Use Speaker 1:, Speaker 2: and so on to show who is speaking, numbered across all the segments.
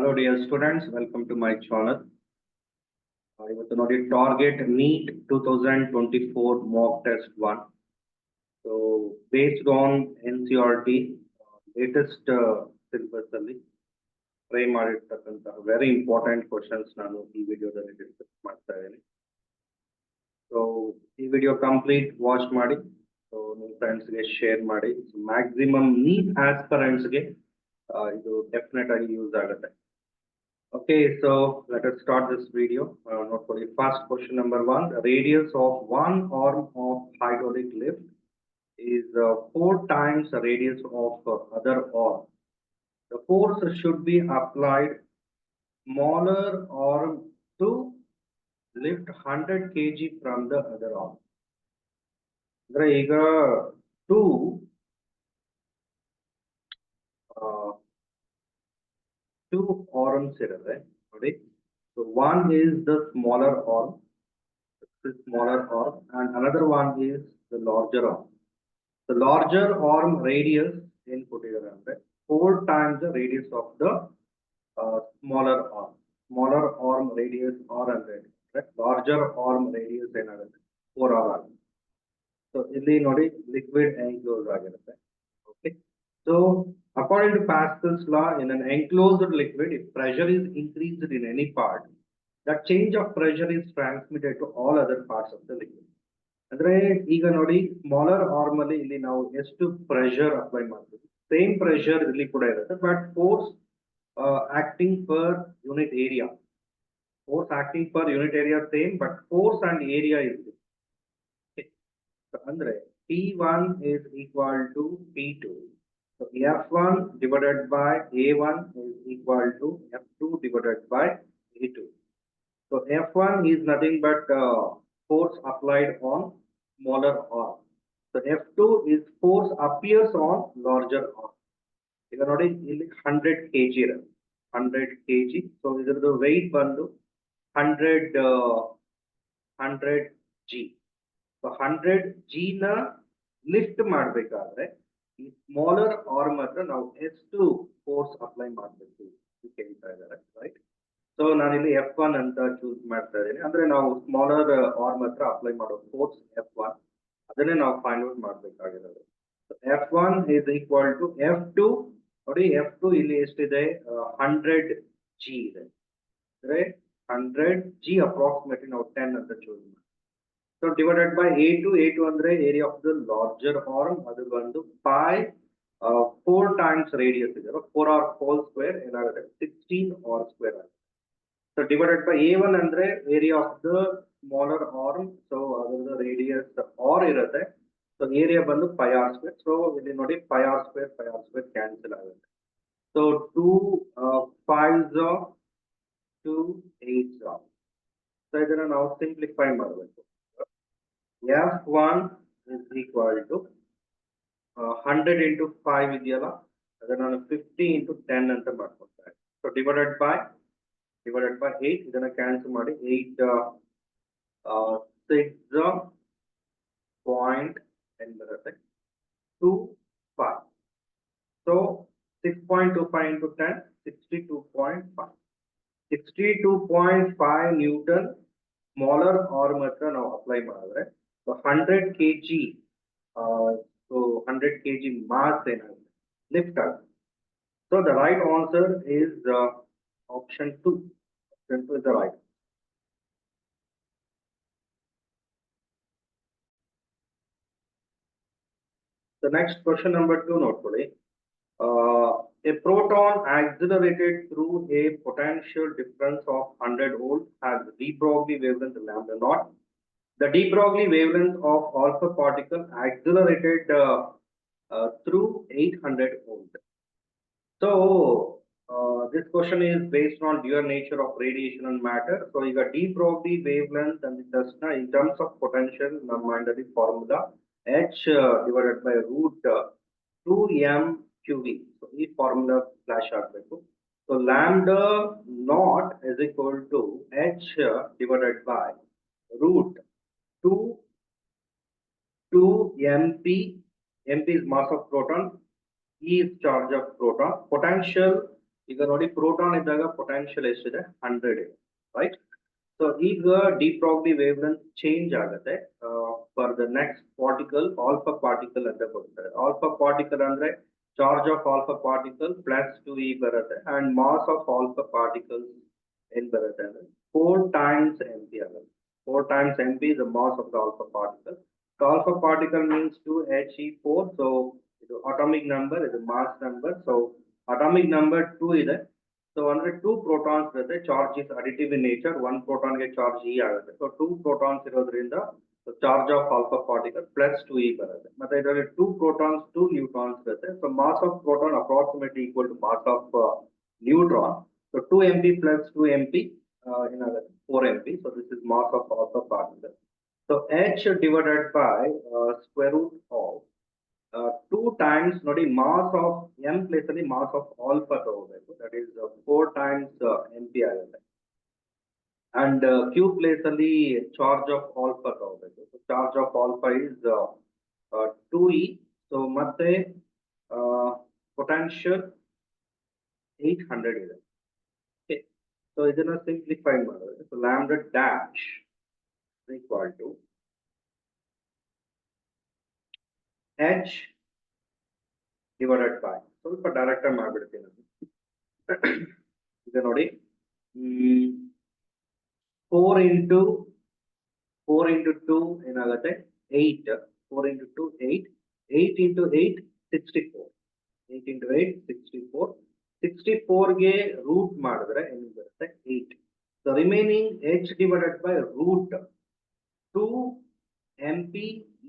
Speaker 1: Hello dear students, welcome to my channel. ಇವತ್ತು ನೋಡಿ target NEET 2024 mock test 1. So based on NCERT latest syllabus ಅಲ್ಲಿ try ಮಾಡಿರ್ತಕ್ಕಂತಹ very important questions ನಾನು ಈ ವಿಡಿಯೋದಲ್ಲಿ ಡಿಸ್ಕಸ್ ಮಾಡ್ತಾ ಇದ್ದೀನಿ. So ಈ ವಿಡಿಯೋ ಕಂಪ್ಲೀಟ್ ವಾಚ್ ಮಾಡಿ, so ನಿಮ್ಮ ಫ್ರೆಂಡ್ಸ್ ಗೆ ಶೇರ್ ಮಾಡಿ. So maximum NEET aspirants ಗೆ ಇದು ಡೆಫಿನೆಟ್ ಆಗಿ ಯೂಸ್ ಆಗುತ್ತೆ. Okay, so let us start this video. Note for the first question number 1. The radius of one arm of hydraulic lift is 4 times the radius of other arm. The force should be applied smaller arm to lift 100 kg from the other arm. There is two arms here, right? So one is the smaller arm, and another one is the larger arm. The larger arm radius in particular 4 times the radius of the smaller arm. Smaller arm radius R100, right? Larger arm radius another 4 R. So ಇಲ್ಲಿ ನೋಡಿ liquid enclosed ಆಗಿರುತ್ತೆ. Okay, so according to Pascal's law, in an enclosed liquid, if pressure is increased in any part, that change of pressure is transmitted to all other parts of the liquid. ಅಂದ್ರೆ ಈಗ ನೋಡಿ smaller arm ಅಲ್ಲಿ ಇಲ್ಲಿ ನಾವು ಎಷ್ಟು pressure apply ಮಾಡ್ತೀವಿ, same pressure ಇಲ್ಲಿ ಕೂಡ ಇರುತ್ತೆ, but force acting per unit area, same, but force and area is ಅಂದ್ರೆ P1 is equal to P2. So F1 divided by A1 is equal to F2 divided by A2. So F1 is nothing but force applied on smaller arm. So F2 is force appears on larger arm. You can notice 100 kg. 100 kg. So this is the weight bandu 100 G. So 100 G na lift ಮಾಡಬೇಕಾದ್ರೆ ಈ smaller arm ಹತ್ರ ನಾವು ಎಷ್ಟು force apply ಮಾಡಬೇಕು ಕೇಳ್ತಾ ಇದ್ದಾರೆ, right? So ನಾನಿಲ್ಲಿ F1 ಅಂತ ಚೂಸ್ ಮಾಡ್ತಾ ಇದ್ದೀನಿ. ಅಂದ್ರೆ ನಾವು ಸ್ಮಾಲರ್ ಆರ್ಮ್ ಹತ್ರ ಅಪ್ಲೈ ಮಾಡೋ ಫೋರ್ಸ್ F1, ಅದನ್ನೇ ನಾವು ಫೈಂಡ್ ಔಟ್ ಮಾಡಬೇಕಾಗಿರೋದು. F1 is equal to F2. ನೋಡಿ F2 ಇಲ್ಲಿ ಎಷ್ಟಿದೆ, 100 G ಇದೆ, ಅಂದ್ರೆ 100 G ಅಪ್ರಾಕ್ಸಿಮೇಟ್ಲಿ ನಾವು 10 ಅಂತ ಚೂಸ್ ಮಾಡಿ. So divided by A2 ಅಂದ್ರೆ area of the larger arm, ಅದು ಬಂದು pi 4 times radius ಇದೆ, 4r whole square ಏನಾಗುತ್ತೆ 16 r square ಆಗುತ್ತೆ. So divided by A1 ಅಂದ್ರೆ area of the smaller arm, so ಅದರ radius r ಇರುತ್ತೆ, so area ಬಂದು pi r square. So ಇಲ್ಲಿ ನೋಡಿ pi r square cancel ಆಗುತ್ತೆ. So 2 5s of 2 8s of. So ಇದನ್ನ ನಾವು ಸಿಂಪ್ಲಿಫೈ ಮಾಡಬೇಕು. F1 is equal to 100 into 5 ಇದೆಯಲ್ಲ, ಅದನ್ನ ನಾನು 50 into 10 ಅಂತ ಮಾಡ್ಕೊಳ್ತಾರೆ. So divided by 8, ಇದನ್ನ ಕ್ಯಾನ್ಸಲ್ ಮಾಡಿ 8 6 end ಬರುತ್ತೆ 25. So 6.25 into 10 62.5. 62.5 Newton smaller arm ಹತ್ರ ನಾವು ಅಪ್ಲೈ ಮಾಡಿದ್ರೆ, so 100 kg, so 100 kg mass ಏನಾಗುತ್ತೆ lift ಆಗುತ್ತೆ. So the right answer is option 2. Option 2 is the right. The next question number 2, note please. A proton accelerated through a potential difference of 100 volts has de Broglie wavelength lambda naught. The de Broglie wavelength of alpha particle accelerated through 800 volts. So this question is based on dual nature of radiation and matter. So you got de Broglie wavelength and just in terms of potential, under the formula H divided by root 2m QV. So this formula flash ಆಗಬೇಕು. So lambda naught is equal to H divided by root 2 MP. MP is mass of proton, E is charge of proton. Potential ಈಗ ನೋಡಿ proton ಇದ್ದಾಗ potential ಎಷ್ಟಿದೆ 100 ಇದೆ, right. So ಈಗ de Broglie wavelength change ಆಗುತ್ತೆ for the next particle alpha particle ಅಂತ ಕೊಡ್ತಾರೆ. Alpha particle ಅಂದ್ರೆ charge of alpha particle plus 2e ಬರುತ್ತೆ and mass of alpha particle ಏನ್ ಬರುತ್ತೆ ಅಂದ್ರೆ 4 times mp ಆಗುತ್ತೆ. 4 times mp is the mass of the alpha particle. So alpha particle means 2he4. So ಇದು atomic number, ಇದು mass number. So atomic number 2 ಇದೆ. So under 2 protons ಇರುತ್ತೆ, charge is additive in nature. 1 proton ಗೆ charge e ಆಗುತ್ತೆ. So 2 protons ಇರೋದ್ರಿಂದ so charge of alpha particle plus 2e ಬರುತ್ತೆ. ಮತ್ತೆ ಇದರಲ್ಲಿ 2 protons 2 neutrons ಇರುತ್ತೆ. So mass of proton approximately equal to mass of neutron. So 2mp plus 2mp another 4mp. So this is mass of alpha particle. So h divided by square root of 2 times ನೋಡಿ mass of m place ಅಲ್ಲಿ mass of alpha ತಗೋಬೇಕು, that is 4 times mp ಆಗುತ್ತೆ. And q place ಅಲ್ಲಿ charge of alpha ತಗೋಬೇಕು. So charge of alpha is 2e. So ಮತ್ತೆ potential 800 ಇದೆ. Okay, so ಇದನ್ನ simplify ಮಾಡಿದ್ರೆ so lambda dash is equal to h divided by ಸ್ವಲ್ಪ direct ಆಗಿ ಮಾಡ್ಬಿಡ್ತೀನಿ ನಾನು. ಈಗ ನೋಡಿ 4 into 2 ಏನಾಗುತ್ತೆ 8. 4 into 2 8. 8 into 8 64. 8 into 8 64. 64 ಗೆ ರೂಟ್ ಮಾಡಿದ್ರೆ ಏನು ಬರುತ್ತೆ 8. So remaining h divided by root 2 mp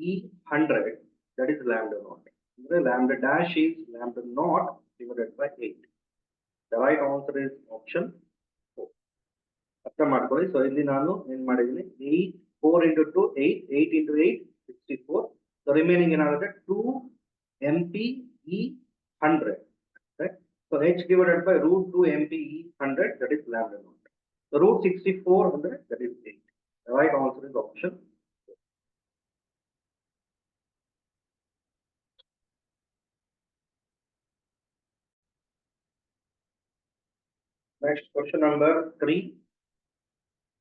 Speaker 1: e 100, that is lambda naught. Lambda dash is lambda naught divided by 8. The right answer is option 4. ಅರ್ಥ ಮಾಡ್ಕೊಳ್ಳಿ. ಸೊ ಇಲ್ಲಿ ನಾನು ಏನ್ ಮಾಡಿದ್ದೀನಿ 8 4 into 2 8. 8 into 8 64. So remaining ಏನಾಗುತ್ತೆ 2 mp e 100. Right? So h divided by root 2 mp e 100, that is lambda naught. So root 64 under, that is 8. The right answer is option 4. Next question number 3.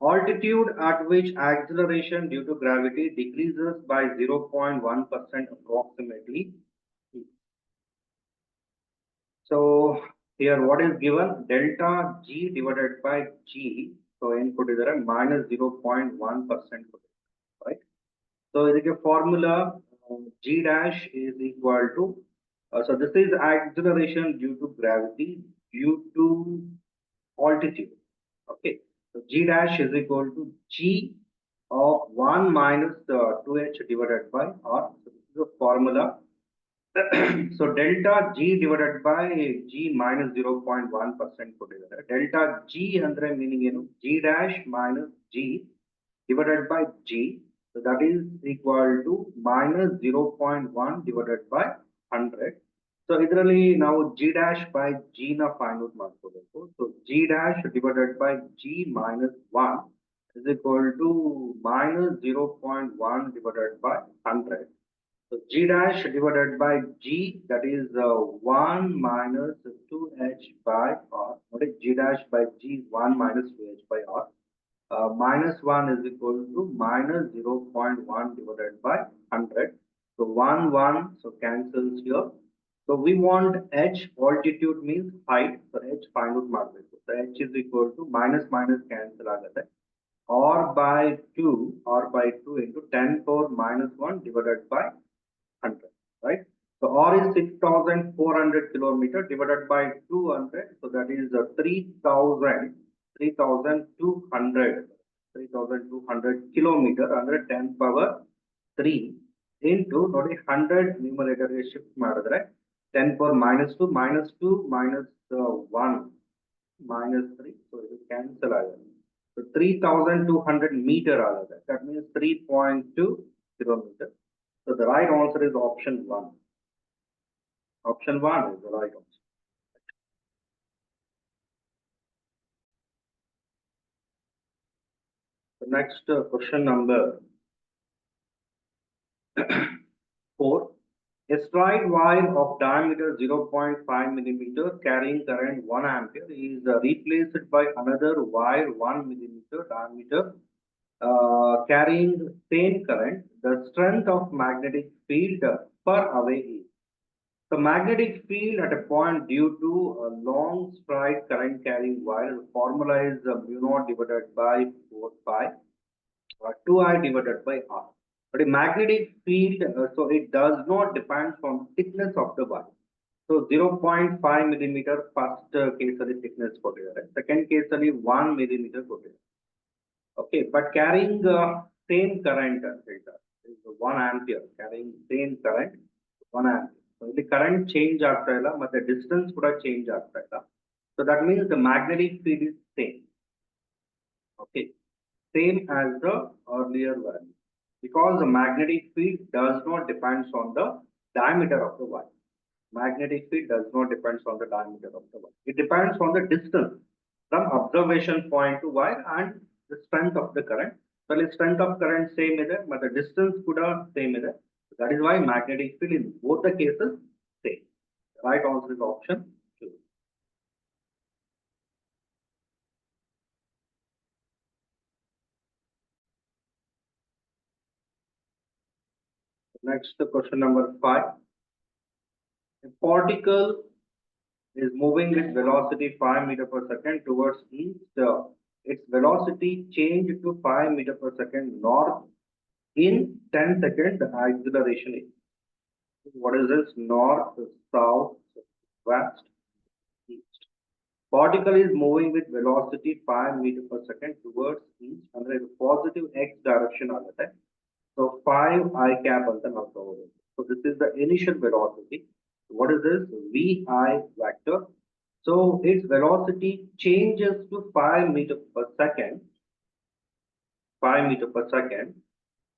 Speaker 1: Altitude at which acceleration due to gravity decreases by 0.1% approximately. So here what is given? Delta g divided by g. So input is there minus 0.1%, right? So the formula g dash is equal to so this is acceleration due to gravity due to altitude. Okay, so g dash is equal to g of 1 minus 2h divided by r. So this is the formula. So delta g divided by g minus 0.1% ಕೊಟ್ಟಿದ್ದಾರೆ. Delta g ಅಂದ್ರೆ meaning ಏನು? G dash minus g divided by g. So that is equal to minus 0.1 divided by 100. So ಇದರಲ್ಲಿ ನಾವು g dash by g ನ find out ಮಾಡ್ಕೋಬೇಕು. So g dash divided by g minus 1 is equal to minus 0.1 divided by 100. So g dash divided by g, that is 1 minus 2h by r. What is g dash by g? 1 minus 2h by r. Minus 1 is equal to minus 0.1 divided by 100. So 1 1, so cancels here. So we want h, altitude means height. So h find out ಮಾಡಬೇಕು. So h is equal to minus minus cancel ಆಗುತ್ತೆ. r by 2 into 10 power minus 1 divided by 100, right? So r is 6,400 kilometer divided by 200. So that is 3,200 kilometer under 10 power 3 into 100 numerator ಗೆ shift ಮಾಡಿದ್ರೆ 10 power minus 2 minus 2 minus 1 minus 3. So it is cancel ಆಗುತ್ತೆ. So 3,200 meter ಆಗುತ್ತೆ. That means 3.2 kilometer. So the right answer is option 1. Option 1 is the right answer. The next question number 4. A straight wire of diameter 0.5 millimeter carrying current 1 ampere is replaced by another wire 1 millimeter diameter carrying same current. The strength of magnetic field per away is. The magnetic field at a point due to a long straight current carrying wire, the formula is mu naught divided by 4 pi 2I divided by R. But a magnetic field, so it does not depend on thickness of the wire. So 0.5 millimeter first case ಅಲ್ಲಿ thickness ಕೊಟ್ಟಿದ್ದಾರೆ, second case ಅಲ್ಲಿ 1 millimeter ಕೊಟ್ಟಿದ್ದಾರೆ. Okay, but carrying same current ಅಂತ ಹೇಳ್ತಾರೆ, is 1 ampere carrying same current 1 ampere. So ಇಲ್ಲಿ current change ಆಗ್ತಾ ಇಲ್ಲ ಮತ್ತೆ distance ಕೂಡ change ಆಗ್ತಾ ಇಲ್ಲ. So that means the magnetic field is same. Okay, same as the earlier value, because the magnetic field does not depends on the diameter of the wire. Magnetic field does not depends on the diameter of the wire. It depends on the distance from observation point to wire and the strength of the current. So the strength of current same ಇದೆ, but the distance kuda same ಇದೆ. That is why magnetic field in both the cases same. The right answer is option 2. Next, question number 5. A particle is moving with velocity 5 meter per second towards east. Its velocity changed to 5 meter per second north in 10 seconds. The acceleration is. What is this? North, south, west, east. Particle is moving with velocity 5 meter per second towards east. Under the positive x direction ಆಗುತ್ತೆ. So 5 I cap ಅಂತ ನಾವು ತಗೋಬೇಕು. So this is the initial velocity. What is this? Vi vector. So its velocity changes to 5 meter per second. 5 meter per second.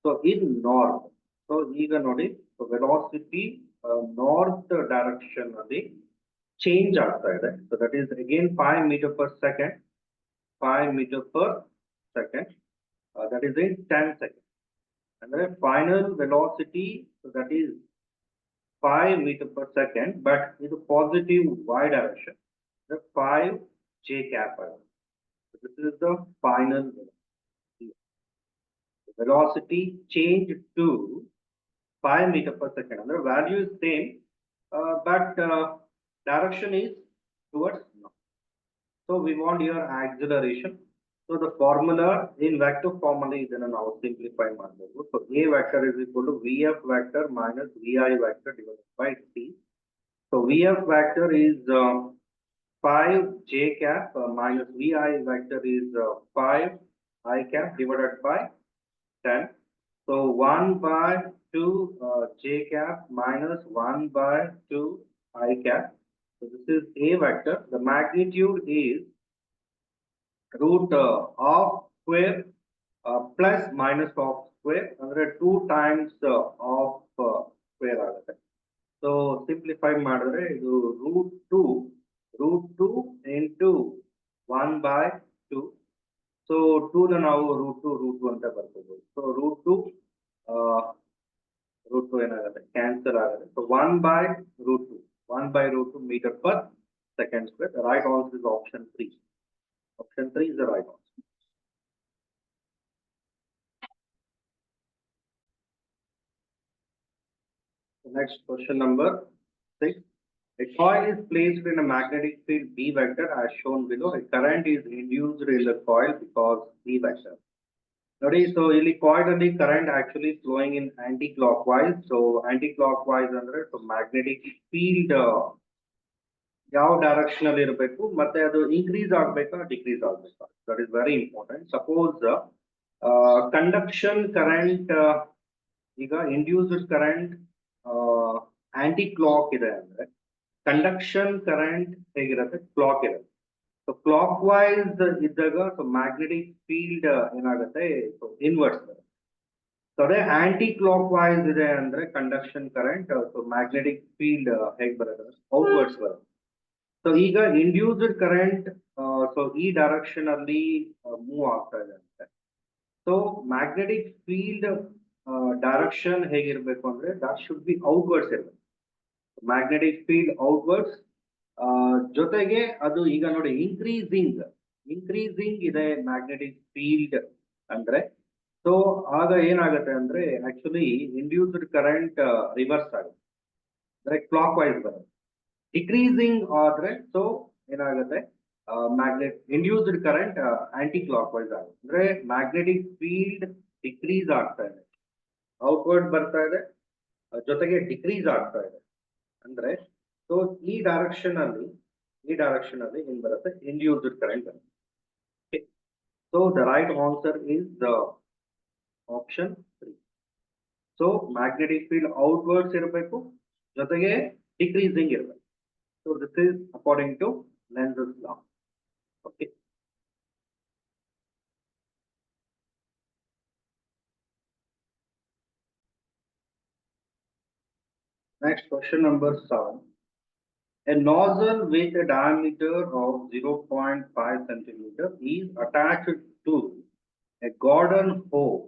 Speaker 1: So in north. So ಈಗ ನೋಡಿ, so velocity north direction ಅಲ್ಲಿ change ಆಗ್ತಾ ಇದೆ. So that is again 5 meter per second. 5 meter per second. That is in 10 seconds. And the final velocity, so that is 5 meter per second, but in the positive y direction, the 5 j cap. So this is the final velocity. The velocity changed to 5 meter per second. And the value is same, but direction is towards north. So we want your acceleration. So the formula in vector formula is now simplify ಮಾಡಬಹುದು. So A vector is equal to VF vector minus VI vector divided by T. So VF vector is 5 j cap minus VI vector is 5 I cap divided by 10. So 1 by 2 j cap minus 1 by 2 I cap. So this is A vector. The magnitude is root of square plus minus of square, ಅಂದ್ರೆ 2 times of square ಆಗುತ್ತೆ. So simplify ಮಾಡಿದ್ರೆ ಇದು root 2 into 1 by 2. So 2 ನ ನಾವು root 2 ಅಂತ ಬರ್ಕೋಬಹುದು. So root 2 ಏನಾಗುತ್ತೆ, cancel ಆಗುತ್ತೆ. So 1 by root 2 meter per second square. The right answer is option 3. Option 3 is the right answer. The next question number 6. A coil is placed in a magnetic field B vector as shown below. A current is induced in the coil because B vector. Notice, so ಇಲ್ಲಿ coil ಅಲ್ಲಿ current actually flowing in anti-clockwise. So anti-clockwise ಅಂದ್ರೆ so magnetic field ಯಾವ direction ಅಲ್ಲಿ ಇರಬೇಕು ಮತ್ತೆ ಅದು increase ಆಗ್ಬೇಕಾ decrease ಆಗ್ಬೇಕಾ, that is very important. Suppose conduction current, ಈಗ ಇಂಡ್ಯೂಸ್ಡ್ ಕರೆಂಟ್ ಆಂಟಿ ಕ್ಲಾಕ್ ಇದೆ ಅಂದ್ರೆ ಕಂಡಕ್ಷನ್ ಕರೆಂಟ್ ಹೇಗಿರುತ್ತೆ, ಕ್ಲಾಕ್ ಇರುತ್ತೆ. ಸೊ ಕ್ಲಾಕ್ ವೈಸ್ ಇದ್ದಾಗ ಸೊ ಮ್ಯಾಗ್ನೆಟಿಕ್ ಫೀಲ್ಡ್ ಏನಾಗುತ್ತೆ, ಸೊ ಇನ್ವರ್ಸ್ ಬರುತ್ತೆ. ಸೊ ಅದೇ ಆಂಟಿ ಕ್ಲಾಕ್ ವೈಸ್ ಇದೆ ಅಂದ್ರೆ conduction current, so magnetic field ಹೇಗ್ ಬರುತ್ತೆ, ಔಟ್ವರ್ಡ್ಸ್ ಬರುತ್ತೆ. ಸೊ ಈಗ ಇಂಡ್ಯೂಸ್ಡ್ ಕರೆಂಟ್ ಸೊ ಈ ಡೈರೆಕ್ಷನ್ ಅಲ್ಲಿ ಮೂವ್ ಆಗ್ತಾ ಇದೆ ಅಂತೆ. ಸೊ ಮ್ಯಾಗ್ನೆಟಿಕ್ ಫೀಲ್ಡ್ ಡೈರೆಕ್ಷನ್ ಹೇಗಿರ್ಬೇಕು ಅಂದ್ರೆ ದಟ್ ಶುಡ್ ಬಿ ಔಟ್ವರ್ಡ್ಸ್ ಇರಬೇಕು. ಮ್ಯಾಗ್ನೆಟಿಕ್ ಫೀಲ್ಡ್ ಔಟ್ವರ್ಡ್ಸ್ ಜೊತೆಗೆ ಅದು ಈಗ ನೋಡಿ ಇನ್ಕ್ರೀಸಿಂಗ್ ಇದೆ ಮ್ಯಾಗ್ನೆಟಿಕ್ ಫೀಲ್ಡ್ ಅಂದ್ರೆ. ಸೊ ಆಗ ಏನಾಗುತ್ತೆ ಅಂದ್ರೆ ಆಕ್ಚುಲಿ ಇಂಡ್ಯೂಸ್ಡ್ ಕರೆಂಟ್ ರಿವರ್ಸ್ ಆಗುತ್ತೆ ಅಂದ್ರೆ ಕ್ಲಾಕ್ ವೈಸ್ ಬರುತ್ತೆ. ಡಿಕ್ರೀಸಿಂಗ್ ಆದ್ರೆ ಸೊ ಏನಾಗುತ್ತೆ magnet induced current aunty clock wise ಆಗುತ್ತೆ ಅಂದ್ರೆ ಮ್ಯಾಗ್ನೆಟಿಕ್ ಫೀಲ್ಡ್ ಡಿಕ್ರೀಸ್ ಆಗ್ತಾ ಇದೆ, ಔಟ್ವರ್ಡ್ ಬರ್ತಾ ಇದೆ, ಜೊತೆಗೆ ಡಿಕ್ರೀಸ್ ಆಗ್ತಾ ಇದೆ ಅಂದ್ರೆ. ಸೊ ಈ ಡೈರೆಕ್ಷನ್ ಅಲ್ಲಿ ಏನ್ ಬರುತ್ತೆ ಇಂಡ್ಯೂಸ್ಡ್ ಕರೆಂಟ್ ಬರುತ್ತೆ. So the right answer is the option 3. So magnetic field outwards ಇರಬೇಕು, ಜೊತೆಗೆ ಡಿಕ್ರೀಸಿಂಗ್ ಇರಬೇಕು. So this is according to Lenz law. Okay. Next question number 7. A nozzle with a diameter of 0.5 centimeter is attached to a garden hose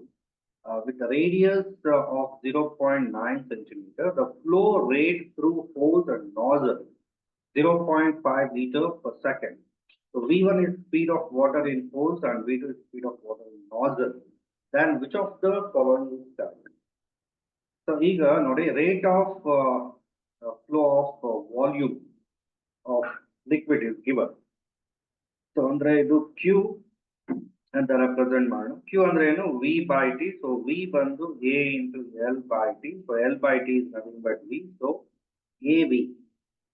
Speaker 1: with a radius of 0.9 centimeter. The flow rate through hose and nozzle 0.5 liter per second. So V1 is speed of water in hose and V2 is speed of water in nozzle. Then which of the following is correct? So ಈಗ ನೋಡಿ rate of flow of volume of liquid is given. So ಅಂದ್ರೆ ಇದು Q ಅಂತ represent ಮಾಡೋಣ. Q ಅಂದ್ರೆ ಏನು V by T. So V ಬಂದು A into L by T. So L by T is nothing but V. So AV.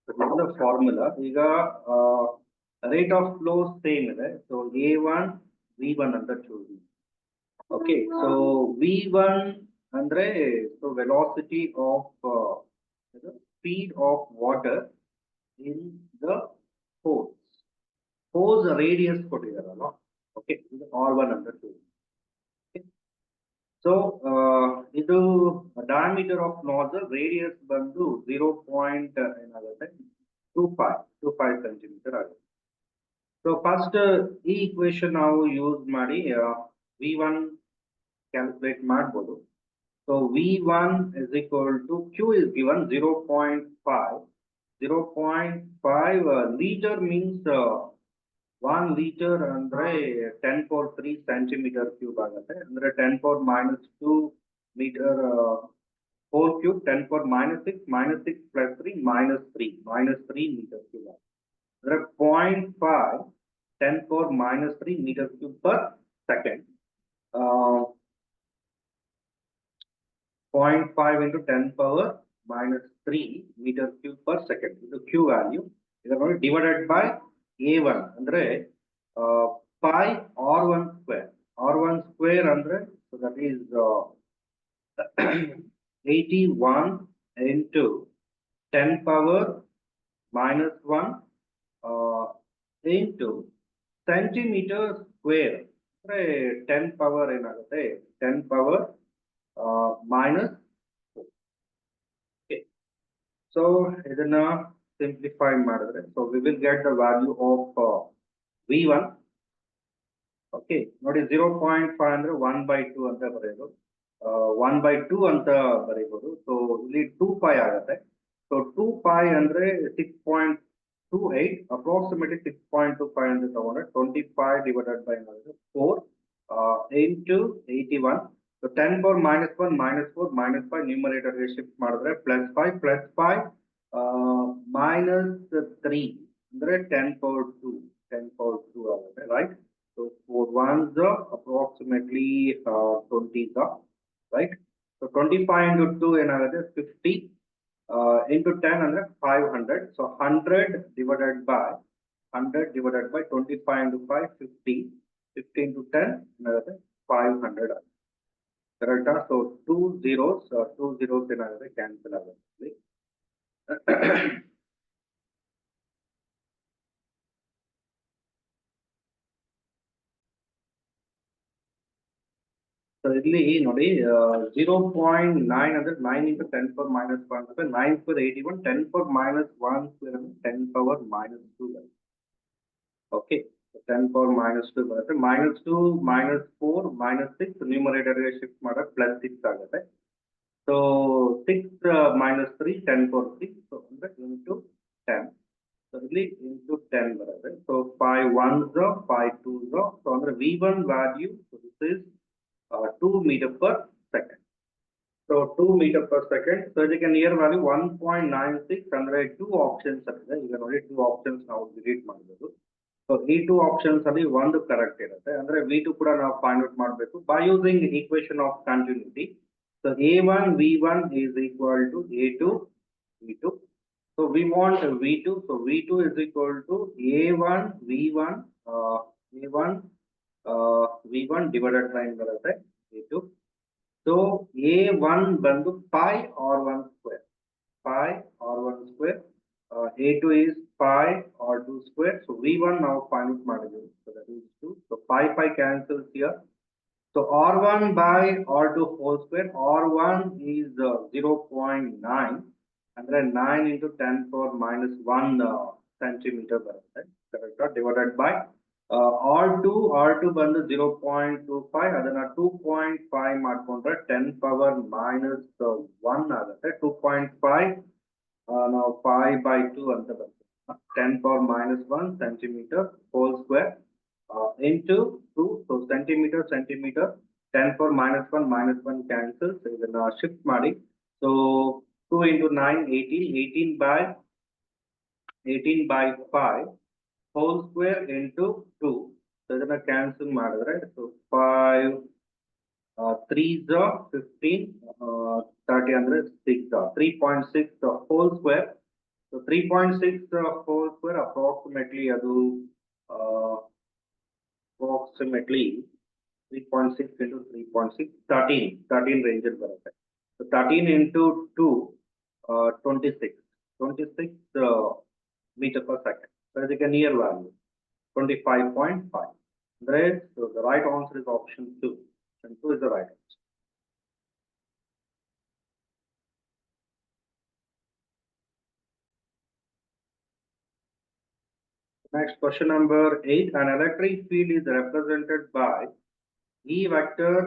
Speaker 1: So this is the formula. ಈಗ rate of flow same ಇದೆ. So A1 V1 ಅಂತ choose. Okay. So V1 andre so velocity of the speed of water in the hose radius ಕೊಟ್ಟಿದಾರಲ್ಲ. Okay, ಇದು R1 ಅಂತ choose. Okay. So ಇದು diameter of nozzle radius ಬಂದು 0. ಏನಾಗುತ್ತೆ 25 centimeter ಆಗುತ್ತೆ. So first ಈ equation ನಾವು use ಮಾಡಿ V1 ಕ್ಯಾಲ್ಕುಲೇಟ್ ಮಾಡಬಹುದು. So V1 is equal to Q is given 0.5. 0.5 liter means 1 liter andre 10 power 3 centimeter cube ಆಗುತ್ತೆ ಅಂದ್ರೆ 10 power minus 2 meter whole cube 10 power minus 6 plus 3 minus 3 meter cube ಅಂದ್ರೆ 0.5 10 power minus 3 meter cube per second. 0.5 into 10 power minus 3 meter cube per second. This is Q value. Divided by A1 andre pi R1 square. R1 square andre so that is 81 into 10 power minus 1 into centimeter square. 10 power ಏನಾಗುತ್ತೆ 10 power minus 4. Okay. So ಇದನ್ನ simplify ಮಾಡಿದ್ರೆ so we will get the value of V1. Okay, ನೋಡಿ 0.5 ಅಂದ್ರೆ 1/2 ಅಂತ ಬರೆಯೋದು, 1/2 ಅಂತ ಬರೀಬಹುದು. So ಇಲ್ಲಿ 2 pi ಆಗುತ್ತೆ. ಸೊ 2 pi ಅಂದ್ರೆ 6.28 approximately 6.25 ಅಂತ ತಗೊಂಡ್ರೆ 25 divided by 4 into 81. So 10 power minus 1 minus 4 minus 5 numerator ಗೆ ಶಿಫ್ಟ್ ಮಾಡಿದ್ರೆ plus 5 minus 3 ಅಂದ್ರೆ 10 power 2 ಆಗುತ್ತೆ, right? So 4 ones approximately 20 right? So 25 into 2 ಏನಾಗುತ್ತೆ 50 into 10 ಅಂದ್ರೆ 500. So 100 divided by 25 into 5 50 into 10 ಏನಾಗುತ್ತೆ 500 ಆಗುತ್ತೆ. ಕರೆಕ್ಟಾ? ಸೊ 2 zeros ಏನಾಗುತ್ತೆ ಕ್ಯಾನ್ಸಲ್ ಆಗುತ್ತೆ. ಸೊ ಇಲ್ಲಿ ನೋಡಿ 0.9 ಅಂದ್ರೆ 9 into 10 power minus 1 ಅಂದ್ರೆ 9 square 81, 10 power minus 1 square ಅಂದ್ರೆ 10 power minus 2 ಬರುತ್ತೆ. ಓಕೆ, 10 power minus 2 ಬರುತ್ತೆ. -2 -4 -6 ನ್ಯೂಮರೇಟರ್ ಗೆ ಶಿಫ್ಟ್ ಮಾಡಿದ್ರೆ +6 ಆಗುತ್ತೆ. So 6 minus 3, 10 for 6. So into 10. So ಇಲ್ಲಿ into 10 ಬರುತ್ತೆ. So 5 ones, 5 twos. So under V1 value, so this is 2 meter per second. So 2 meter per second. So you can near value 1.96 under 2 options. You can only 2 options now delete ಮಾಡಬಹುದು. So ಈ 2 options ಅಲ್ಲಿ ಒಂದು correct ಇರುತ್ತೆ. ಅಂದ್ರೆ V2 ಕೂಡ ನಾವು find out ಮಾಡಬೇಕು by using equation of continuity. So A1 V1 is equal to A2 V2. So we want V2. So V2 is equal to A1 V1 A1 V1 divided by A2. So A1 bandu pi R1 square. Pi R1 square. A2 is pi R2 square. So V1 now find it margin. So that is 2. So pi cancels here. So R1 by R2 whole square. R1 is 0.9. And then 9 into 10 power minus 1 centimeter divided by R2 ಬಂದು 0.25 ಅದನ್ನ 2.5 ಮಾಡ್ಕೊಂಡ್ರೆ 10 power minus 1 ಆಗುತ್ತೆ 2.5 ನಾವು 5 by 2 ಅಂತ ಬರುತ್ತೆ 10 power minus 1 centimeter whole square into 2 so centimeter 10 power minus 1 cancels ಇದನ್ನ shift ಮಾಡಿ so 2 into 9 18 by 5 whole square into 2 so ಇದನ್ನ cancel ಮಾಡಿದ್ರೆ so 5 3s 15 30 ಅಂದ್ರೆ 6 3.6 whole square so 3.6 whole square approximately ಅದು approximately 3.6 into 3.6 13 range ಅಲ್ಲಿ ಬರುತ್ತೆ so 13 into 2 26 meter per second so it's a near value 25.5 right so the right answer is option 2 and 2 is the right answer. Next question number 8 an electric field is represented by E vector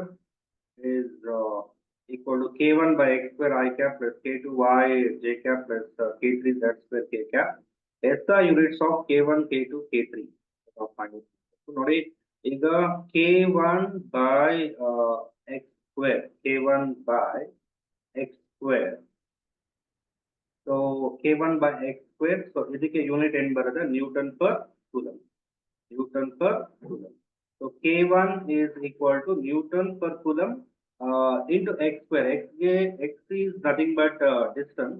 Speaker 1: is equal to k1 by x square I cap plus k2 y j cap plus k3 z square k cap SI units of k1 k2 k3 so ನೋಡಿ ಈಗ k1 by x square k1 by x square so k1 by x square so ಇದಕ್ಕೆ unit ಏನು ಬರುತ್ತೆ Newton per coulomb so k1 is equal to newton per coulomb into x square x is nothing but distance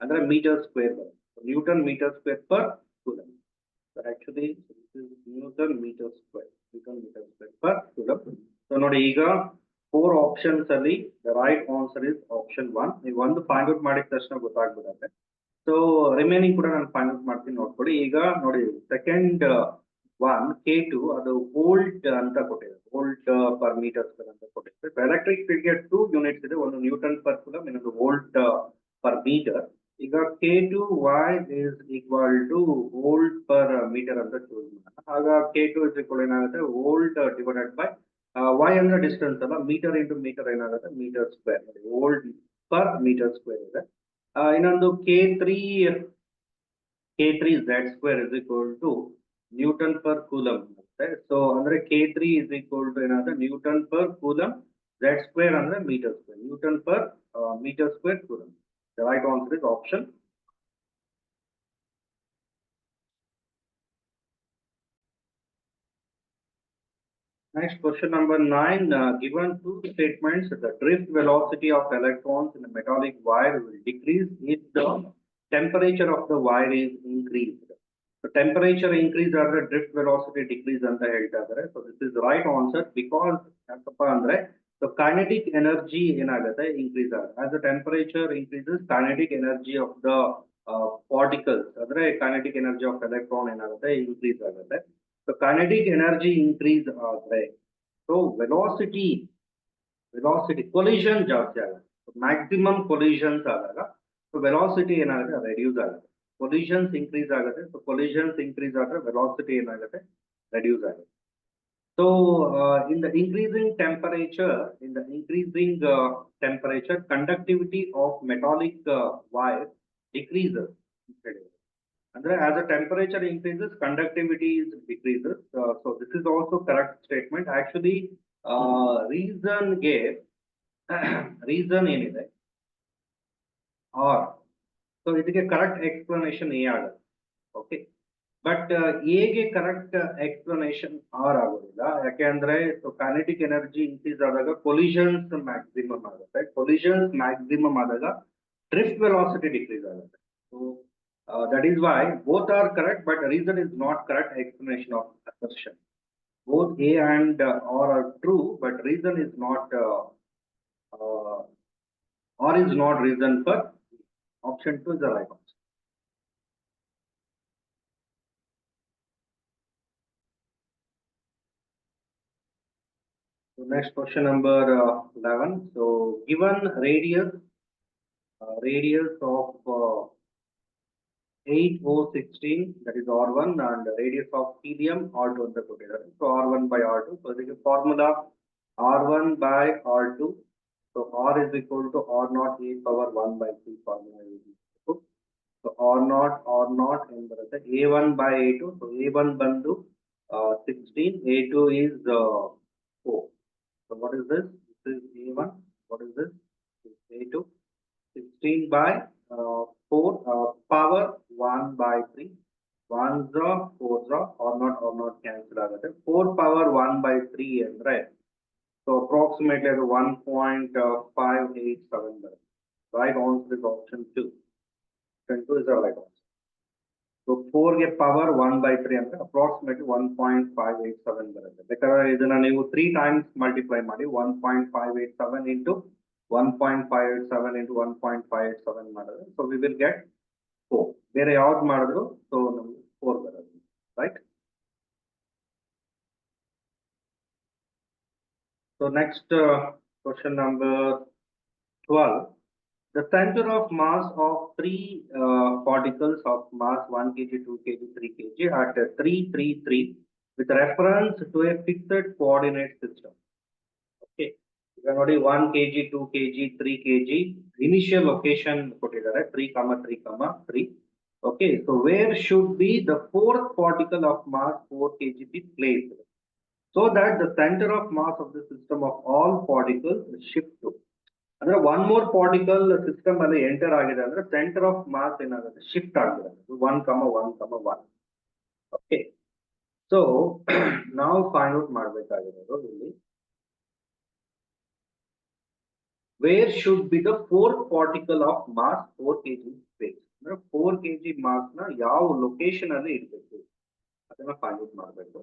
Speaker 1: under meter square so newton meter square per coulomb so actually this is newton meter square per coulomb so ನೋಡಿ ಈಗ 4 options ಅಲ್ಲಿ the right answer is option 1 ನೀವು ಒಂದು find out ಮಾಡಿದ ತಕ್ಷಣ ಗೊತ್ತಾಗ್ಬಿಡುತ್ತೆ so remaining ಕೂಡ ನಾನು find out ಮಾಡ್ತೀನಿ ನೋಡ್ಕೊಳ್ಳಿ ಈಗ ನೋಡಿ second one k2 ಅದು ವೋಲ್ಟ್ ಅಂತ ಕೊಟ್ಟಿದೆ ವೋಲ್ಟ್ per meter square ಅಂತ ಕೊಟ್ಟಿದೆ so electric field ಗೆ 2 units ಇದೆ ಒಂದು ನ್ಯೂಟನ್ per coulomb ಇನ್ನೊಂದು ವೋಲ್ಟ್ per meter ಈಗ k2 y is equal to volt per meter ಅಂತ ಚೂಸ್ ಮಾಡೋಣ ಆಗ k2 is equal ಏನಾಗುತ್ತೆ ವೋಲ್ಟ್ divided by y ಅಂದ್ರೆ ಡಿಸ್ಟೆನ್ಸ್ ಅಲ್ಲ ಮೀಟರ್ ಇಂಟು ಮೀಟರ್ ಏನಾಗುತ್ತೆ metre square volt per meter square ಇದೆ ಇನ್ನೊಂದು k3 z square is equal to Newton per coulomb so andre k3 is equal to ಏನಾಗುತ್ತೆ Newton per coulomb z square ಅಂದ್ರೆ meter square Newton per meter square coulomb the right answer is option next question number 9 given two statements the drift velocity of electrons in a metallic wire will decrease if the temperature of the wire is increased so temperature increase or the drift velocity decrease anta ಹೇಳ್ತಾ ಇದ್ದಾರೆ so this is the right answer because ಯಾಕಪ್ಪ ಅಂದ್ರೆ so kinetic energy ಏನಾಗುತ್ತೆ increase ಆಗುತ್ತೆ as the temperature increases kinetic energy of the particles ಅಂದ್ರೆ kinetic energy of electron ಏನಾಗುತ್ತೆ increase ಆಗುತ್ತೆ so kinetic energy increase ಆದರೆ so velocity collision ಜಾಸ್ತಿ ಆಗುತ್ತೆ so maximum collisions ಆದಾಗ so velocity ಏನಾಗುತ್ತೆ reduce ಆಗುತ್ತೆ collisions increase ಆಗುತ್ತೆ so collisions increase ಆದರೆ velocity ಏನಾಗುತ್ತೆ reduce ಆಗುತ್ತೆ So in the increasing temperature, conductivity of metallic wire decreases. And as the temperature increases, conductivity is decreases. So this is also correct statement. Actually, reason gave reason ಏನಿದೆ or so ಇದಕ್ಕೆ correct explanation A ಆಗುತ್ತೆ. Okay. But ಎಗೆ correct explanation ಆರ್ ಆಗೋದಿಲ್ಲ. ಯಾಕೆಂದ್ರೆ kinetic energy increase ಆದಾಗ collisions maximum ಆಗುತ್ತೆ. Collisions maximum ಆದಾಗ ಡ್ರಿಫ್ಟ್ ವೆಲಾಸಿಟಿ ಡಿಕ್ರೀಸ್ ಆಗುತ್ತೆ. So that is why both are correct, but reason is not correct explanation of assertion. Both A and or are true, but reason is not or is not reason for option 2 is the right answer. So next question number 11. So given radius of 8O16, that is R1, and radius of helium R2 ಅಂತ ಕೊಟ್ಟಿದ್ದಾರೆ. So R1 by R2. So the formula R1 by R2. So R is equal to R naught A power 1 by 3 formula is equal. So R naught and A1 by A2. So A1 ಬಂದು 16, A2 is 4. So what is this? This is A1. What is this? This is A2. 16 by 4 power 1 by 3. 1 draw, 4 draw, or not cancel ಆಗುತ್ತೆ. 4 power 1 by 3 ಅಂದ್ರೆ so approximately 1.587 ಬರುತ್ತೆ. Right answer is option 2. Option 2 is the right answer. So 4 ಗೆ power 1 by 3 ಅಂದ್ರೆ approximately 1.587 ಬರುತ್ತೆ. ಬೇಕಾದ್ರೆ ಇದನ್ನ ನೀವು 3 times multiply ಮಾಡಿ 1.587 into 1.587 into 1.587 ಮಾಡಿದ್ರೆ so we will get 4. ಬೇರೆ ಯಾವ್ದು ಮಾಡಿದ್ರು so ನಮಗೆ 4 ಬರುತ್ತೆ, right? So next question number 12. The center of mass of three particles of mass 1 kg, 2 kg, 3 kg at 3, 3, 3 with reference to a fixed coordinate system. Okay. ಈಗ ನೋಡಿ 1 kg, 2 kg, 3 kg initial location ಕೊಟ್ಟಿದ್ದಾರೆ 3, 3, 3. Okay. So where should be the fourth particle of mass 4 kg be placed so that the center of mass of the system of all particles shift to. ಅಂದ್ರೆ one more particle system ಅಲ್ಲಿ enter ಆಗಿದೆ ಅಂದ್ರೆ centre of mass ಏನಾಗುತ್ತೆ shift ಆಗಿರುತ್ತೆ 1,1,1. Okay. So ನಾವು find out ಮಾಡಬೇಕಾಗಿರೋದು ಇಲ್ಲಿ where should be the fourth particle of mass 4 kg space ಅಂದ್ರೆ 4 kg ಮಾಸ್ ನ ಯಾವ ಲೊಕೇಶನ್ ಅಲ್ಲಿ ಇರಬೇಕು ಅದನ್ನ ಫೈಂಡ್ ಔಟ್ ಮಾಡಬೇಕು.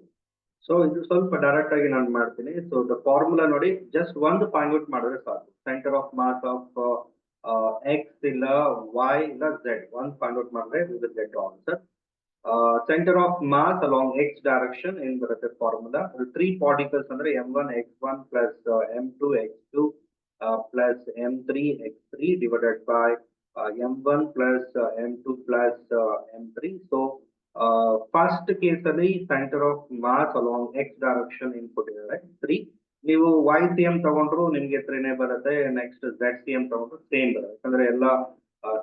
Speaker 1: ಸೊ ಇದು ಸ್ವಲ್ಪ ಡೈರೆಕ್ಟ್ ಆಗಿ ನಾನು ಮಾಡ್ತೀನಿ. ಸೊ ದ ಫಾರ್ಮುಲಾ ನೋಡಿ ಜಸ್ಟ್ ಒಂದು ಫೈಂಡ್ ಔಟ್ ಮಾಡಿದ್ರೆ ಸಾಕು. Centre of mass of X ಇಲ್ಲ ವೈ ಇಲ್ಲ ಝೆಡ್ ಒಂದು ಫೈಂಡ್ ಔಟ್ ಮಾಡಿದ್ರೆ we will get answer. Centre of mass along X direction ಏನ್ ಬರುತ್ತೆ ಫಾರ್ಮುಲಾ 3 ಪಾರ್ಟಿಕಲ್ಸ್ ಅಂದ್ರೆ m1 x1 plus m2 x2 plus m3 x3 divided by m1 plus m2 plus m3. So first case ಅಲ್ಲಿ centre of mass along X direction input ಇದ್ದಾರೆ 3. ನೀವು Y C M ತಗೊಂಡ್ರು ನಿಮ್ಗೆ 3ನೇ ಬರುತ್ತೆ. ನೆಕ್ಸ್ಟ್ ಝೆಡ್ ಸಿ ಎಂ ತಗೊಂಡ್ರು same ಬರುತ್ತೆ ಯಾಕಂದ್ರೆ ಎಲ್ಲ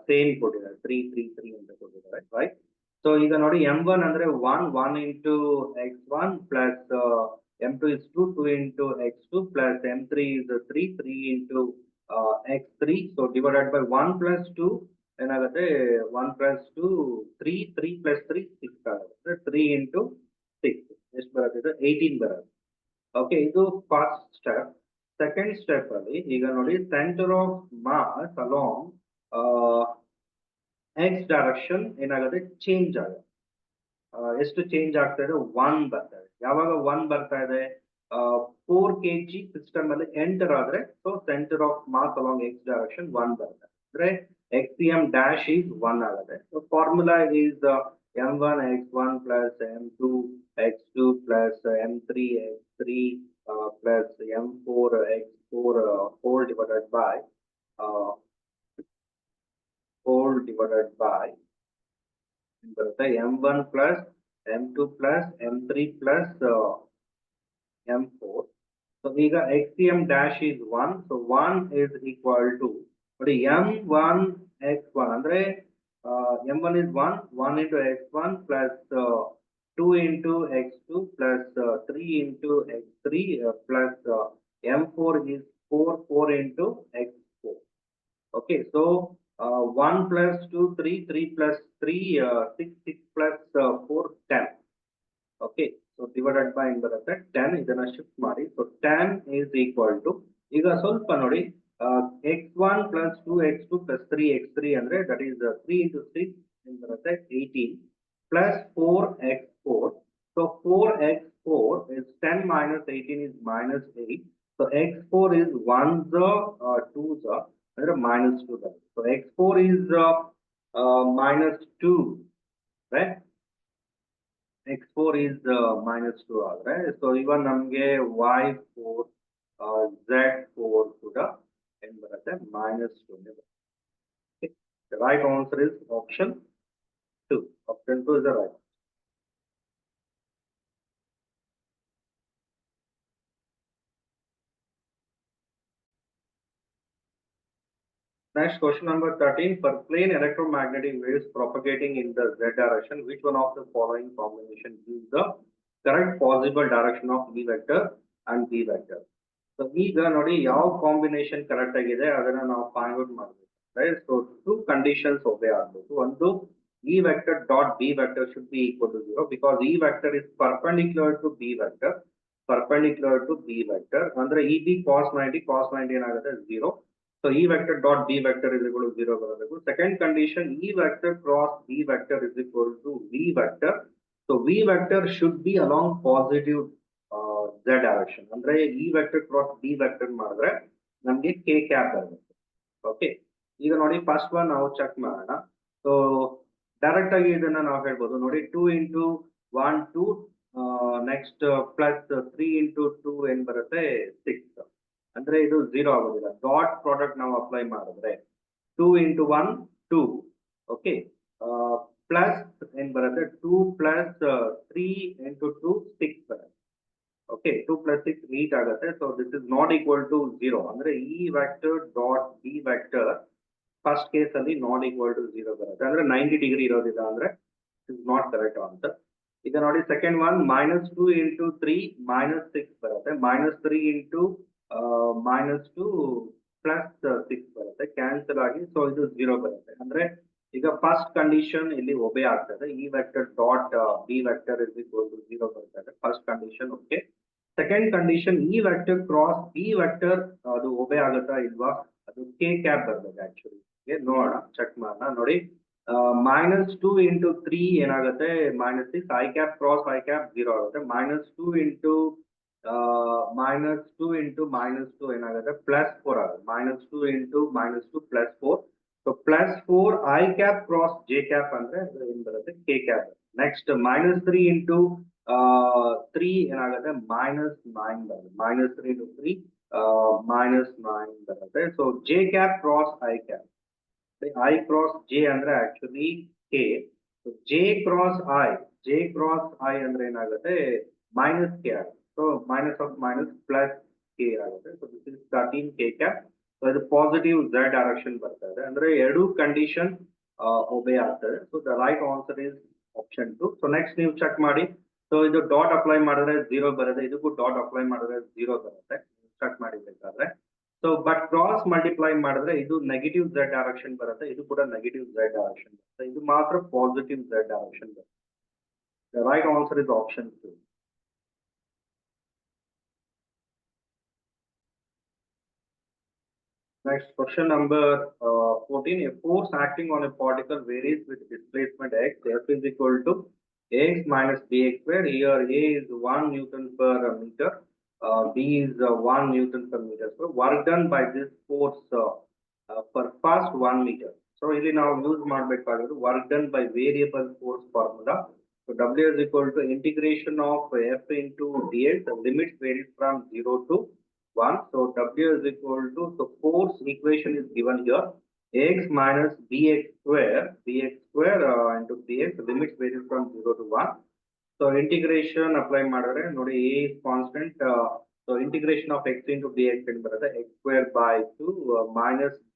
Speaker 1: ಸೇಮ್ ಕೊಟ್ಟಿದ್ದಾರೆ 3, 3, 3 ಅಂತ ಕೊಟ್ಟಿದ್ದಾರೆ, ರೈಟ್? ಸೊ ಈಗ ನೋಡಿ m1 ಅಂದ್ರೆ 1 into x1 plus m2 is 2 into x2 plus m3 is 3 into x3. So divided by 1 plus 2 ಏನಾಗುತ್ತೆ 1 plus 2 3 plus 3 6 ಆಗುತ್ತೆ. 3 into 6 ಎಷ್ಟು ಬರುತ್ತೆ? 18 ಬರುತ್ತೆ. ಓಕೆ, ಇದು ಫಸ್ಟ್ ಸ್ಟೆಪ್. ಸೆಕೆಂಡ್ ಸ್ಟೆಪ್ ಅಲ್ಲಿ ಈಗ ನೋಡಿ centre of mass along X direction ಏನಾಗುತ್ತೆ ಚೇಂಜ್ ಆಗುತ್ತೆ. ಎಷ್ಟು ಚೇಂಜ್ ಆಗ್ತಾ ಇದೆ? 1 ಬರ್ತಾ ಇದೆ. ಯಾವಾಗ 1 ಬರ್ತಾ ಇದೆ? 4 kg ಸಿಸ್ಟಮ್ ಅಲ್ಲಿ ಎಂಟರ್ ಆದ್ರೆ so centre of mass along X direction 1 ಬರುತ್ತೆ ಅಂದ್ರೆ xm dash is 1 ಆಗುತ್ತೆ. So formula is m1 x1 plus m2 x2 plus m3 x3 plus m4 x4 whole divided by m1 plus m2 plus m3 plus m4. So ಈಗ xm dash is 1. So 1 is equal to m1 x1 ಅಂದ್ರೆ m1 is 1, 1 into x1 plus 2 into x2 plus 3 into x3 plus m4 is 4, 4 into x4. Okay, so 1 plus 2, 3, 3 plus 3, 6, 6 plus 4, 10. Okay, so divided by in ಬರುತ್ತೆ 10 ಇದನ್ನ shift ಮಾಡಿ. So 10 is equal to ಈಗ ಸ್ವಲ್ಪ ನೋಡಿ x1 plus 2x2 plus 3x3 ಅಂದ್ರೆ that is 3 into 6 in ಬರುತ್ತೆ 18 plus 4x4. So 4x4 is 10 minus 18 is minus 8. So x4 is 1s 2s ಅಂದ್ರೆ minus 2 ಬರುತ್ತೆ. So x4 is minus 2, right? x4 is minus 2 ಆದರೆ so even ನಮಗೆ y4 z4 ಕೂಡ ಏನು ಬರುತ್ತೆ minus 2 ನೇ ಬರುತ್ತೆ. Okay. The right answer is option 2. Option 2 is the right. Next, question number 13. For plane electromagnetic waves propagating in the z direction, which one of the following combination gives the correct possible direction of E vector and B vector? So ಈಗ ನೋಡಿ ಯಾವ combination correct ಆಗಿದೆ ಅದನ್ನ ನಾವು find out ಮಾಡಬೇಕು, right? So two conditions ಒಬೆ ಆಗಬೇಕು. ಒಂದು E vector dot B vector should be equal to 0 because E vector is perpendicular to B vector, perpendicular to B vector. ಅಂದ್ರೆ EB cos 90 ಏನಾಗುತ್ತೆ 0. So E vector dot B vector is equal to 0 ಬರಬೇಕು. Second condition, E vector cross B vector is equal to V vector. So V vector should be along positive z direction. ಅಂದ್ರೆ E vector cross B vector ಮಾಡಿದ್ರೆ ನಮಗೆ k cap ಬರುತ್ತೆ. Okay, ಈಗ ನೋಡಿ first one ನಾವು check ಮಾಡೋಣ. So direct ಆಗಿ ಇದನ್ನ ನಾವು ಹೇಳ್ಬೋದು ನೋಡಿ 2 into 1 2 ನೆಕ್ಸ್ಟ್ ಪ್ಲಸ್ 3 into 2 ಏನ್ ಬರುತ್ತೆ 6. ಅಂದ್ರೆ ಇದು 0 ಆಗೋದಿಲ್ಲ. ಡಾಟ್ ಪ್ರಾಡಕ್ಟ್ ನಾವು ಅಪ್ಲೈ ಮಾಡಿದ್ರೆ 2 into 1 2, ಓಕೆ, ಪ್ಲಸ್ ಏನ್ ಬರುತ್ತೆ 2 plus 3 into 2 6 ಬರುತ್ತೆ. Okay, 2 plus 6 8 ಆಗುತ್ತೆ. So this is not equal to 0. ಅಂದ್ರೆ E vector dot B vector first case ಅಲ್ಲಿ ನಾಟ್ ಈಕ್ವಲ್ ಟು 0 ಬರುತ್ತೆ. ಅಂದ್ರೆ 90 ಡಿಗ್ರಿ ಇರೋದಿಲ್ಲ, ಅಂದ್ರೆ ಇಸ್ ನಾಟ್ ಕರೆಕ್ಟ್ ಆನ್ಸರ್. ಈಗ ನೋಡಿ second one minus 2 into 3 minus 6 ಬರುತ್ತೆ. minus 3 into minus 2 plus 6 ಬರುತ್ತೆ, ಕ್ಯಾನ್ಸಲ್ ಆಗಿ ಸೊ ಇದು 0 ಬರುತ್ತೆ. ಅಂದ್ರೆ ಈಗ ಫಸ್ಟ್ ಕಂಡೀಷನ್ ಇಲ್ಲಿ ಒಬೆ ಆಗ್ತದೆ. E vector dot B vector is equal to 0 ಬರುತ್ತೆ. First condition okay. Second condition E vector cross B vector ಅದು ಒಬೆ ಆಗುತ್ತಾ ಇಲ್ವಾ, ಅದು k cap ಬರಬೇಕು. ಆಕ್ಚುಲಿ ನೋಡೋಣ, ಚೆಕ್ ಮಾಡೋಣ. ನೋಡಿ minus 2 into 3 ಏನಾಗುತ್ತೆ minus 6, I cap cross I cap 0 ಆಗುತ್ತೆ. minus 2 into minus 2 into minus 2 ಏನಾಗುತ್ತೆ plus 4 ಆಗುತ್ತೆ. minus 2 into minus 2 plus 4. So plus 4 I cap cross J cap ಅಂದ್ರೆ ಏನ್ ಬರುತ್ತೆ k cap. Next minus 3 into 3 ಏನಾಗುತ್ತೆ minus 9 ಬರುತ್ತೆ. minus 3 into 3 minus 9 ಬರುತ್ತೆ. So J cap cross I cap, I cross J ಅಂದ್ರೆ actually k. So J cross I ಅಂದ್ರೆ ಏನಾಗುತ್ತೆ minus k ಆಗುತ್ತೆ. So minus of minus plus k ಆಗುತ್ತೆ. So this is 13 k cap. So ಇದು positive z direction ಬರ್ತಾ ಇದೆ, ಅಂದ್ರೆ ಎರಡು ಕಂಡೀಷನ್ ಒಬೆ ಆಗ್ತದೆ. So the right answer is option 2. So next ನೀವು ಚೆಕ್ ಮಾಡಿ. ಸೊ ಇದು ಡಾಟ್ ಅಪ್ಲೈ ಮಾಡಿದ್ರೆ 0 ಬರುತ್ತೆ, ಇದಕ್ಕೂ ಡಾಟ್ ಅಪ್ಲೈ ಮಾಡಿದ್ರೆ 0 ಬರುತ್ತೆ, ಚೆಕ್ ಮಾಡಿಬೇಕಾದ್ರೆ. ಸೊ ಬಟ್ ಕ್ರಾಸ್ ಮಲ್ಟಿಪ್ಲೈ ಮಾಡಿದ್ರೆ ಇದು ನೆಗೆಟಿವ್ z ಡೈರೆಕ್ಷನ್ ಬರುತ್ತೆ, ಇದು ಕೂಡ ನೆಗೆಟಿವ್ z ಡೈರೆಕ್ಷನ್ ಬರುತ್ತೆ, ಇದು ಮಾತ್ರ ಪಾಸಿಟಿವ್ z ಡೈರೆಕ್ಷನ್ ಬರುತ್ತೆ. The right answer is option 2. Next, question number 14. A force acting on a particle varies with displacement x. F is equal to ax minus bx square. Here A is 1 Newton per meter. B is 1 Newton per meter. So work done by this force per first 1 meter. So ಇಲ್ಲಿ ನಾವು use ಮಾಡಬೇಕಾಗಿರೋದು work done by variable force formula. So W is equal to integration of F into dx. The limits vary from 0 to 1. So W is equal to, so force equation is given here, x minus bx square into dx. The limits vary from 0 to 1. So integration apply ಮಾಡಿದ್ರೆ ನೋಡಿ a is constant. So integration of x into dx ಏನು ಬರುತ್ತೆ x square by 2 minus b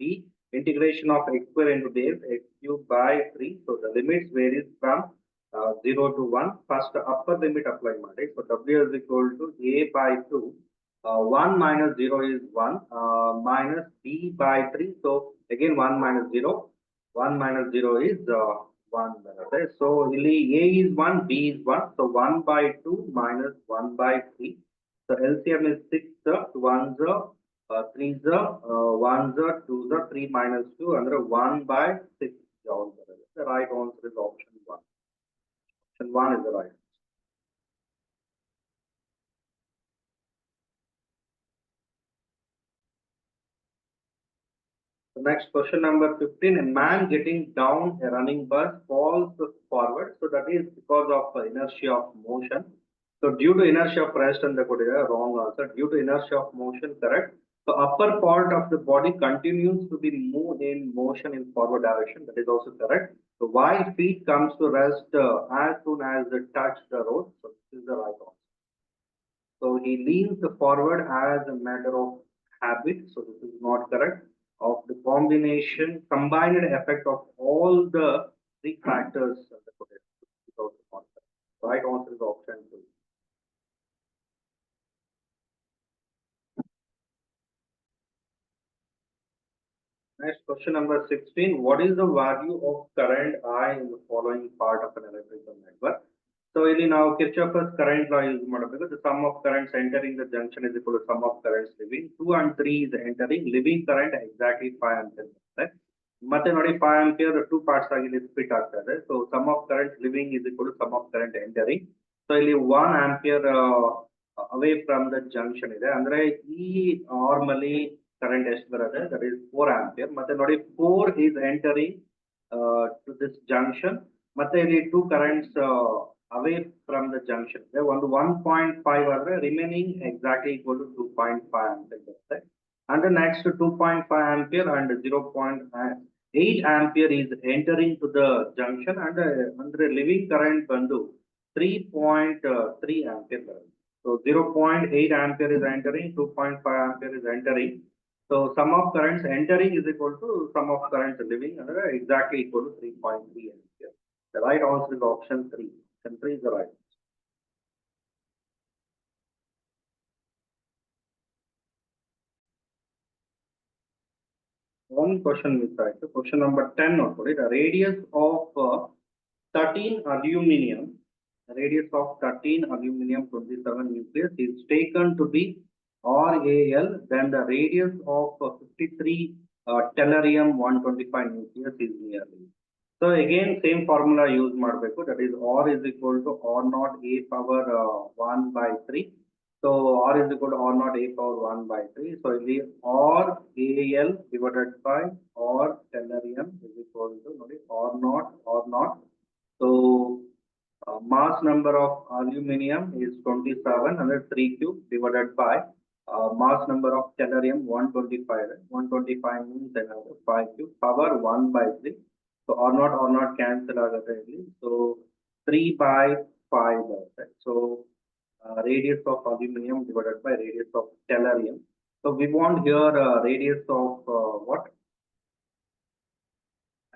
Speaker 1: integration of x square into dx x cube by 3. So the limits varies from 0 to 1. First upper limit apply ಮಾಡಿ. So w is equal to a by 2. 1 minus 0 is 1 minus b by 3. So again 1 minus 0. 1 minus 0 is 1 ಬರುತ್ತೆ. So ಇಲ್ಲಿ a is 1, b is 1. So 1 by 2 minus 1 by 3. So LCM is 6, 1s, 3s, 1s, 2s, 3 minus 2 ಅಂದ್ರೆ 1 by 6 joule ಬರುತ್ತೆ. The right answer is option 1. Option 1 is the right. The next question number 15. A man getting down a running bus falls forward. So that is because of inertia of motion. So due to inertia of rest and the wrong answer. Due to inertia of motion, correct. So upper part of the body continues to be moved in motion in forward direction. That is also correct. So while feet comes to rest as soon as they touch the road. So this is the right answer. So he leans forward as a matter of habit. So this is not correct. Of the combination, combined effect of all the three factors of the potential without the concept. Right answer is option 2. Next question number 16. What is the value of current I in the following part of an electrical network? So ಇಲ್ಲಿ ನಾವು Kirchhoff's current law use ಮಾಡಬೇಕು. The sum of currents entering the junction is equal to sum of currents leaving. 2 and 3 is entering. Leaving current exactly 5 ampere. ಮತ್ತೆ ನೋಡಿ 5 ampere 2 parts ಆಗಿ split ಆಗ್ತಾ ಇದೆ. So sum of current leaving is equal to sum of current entering. So ಇಲ್ಲಿ 1 ampere away from the junction ಇದೆ. ಅಂದ್ರೆ ಈ normally current ಎಷ್ಟು ಬರುತ್ತೆ? That is 4 ampere. ಮತ್ತೆ ನೋಡಿ 4 is entering to this junction. ಮತ್ತೆ ಇಲ್ಲಿ 2 currents away from the junction. ಒಂದು 1.5 ಆದ್ರೆ remaining exactly equal to 2.5 ampere ಬರುತ್ತೆ. And the next 2.5 ampere and 0.8 ampere is entering to the junction and ಅಂದ್ರೆ living current ಬಂದು 3.3 ampere ಬರುತ್ತೆ. So 0.8 ampere is entering, 2.5 ampere is entering. So sum of currents entering is equal to sum of currents living and exactly equal to 3.3 ampere. The right answer is option 3. Option 3 is the right. One question beside the question number 10 noted the radius of 13 aluminum, radius of 13 aluminum 27 nucleus is taken to be RAL, then the radius of 53 tellurium 125 nucleus is nearly. So again same formula use ಮಾಡಬೇಕು. That is R is equal to R naught a power 1 by 3. So R is equal to R naught a power 1 by 3. So ಇಲ್ಲಿ R AL divided by R tellurium is equal to R naught. So mass number of aluminum is 27 and 3 cube divided by mass number of tellurium 125. 125 means another 5 cube power 1 by 3. So R naught cancel ಆಗುತ್ತೆ ಇಲ್ಲಿ. So 3 by 5 ಬರುತ್ತೆ. So radius of aluminum divided by radius of tellurium. So we want here radius of what?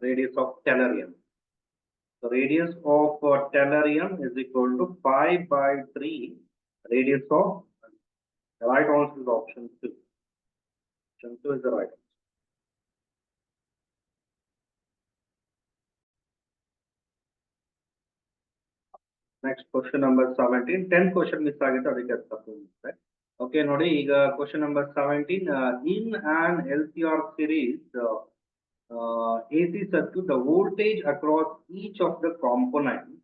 Speaker 1: Radius of tellurium. So radius of tellurium is equal to 5 by 3 radius of. The right answer is option 2. Option 2 is the right answer. Next question number 17. 10 question miss ಆಗಿತ್ತು ಅದಕ್ಕೆ ತಪ್ಪಿದೆ. Okay ನೋಡಿ ಈಗ question number 17 in an LCR series AC circuit the voltage across each of the components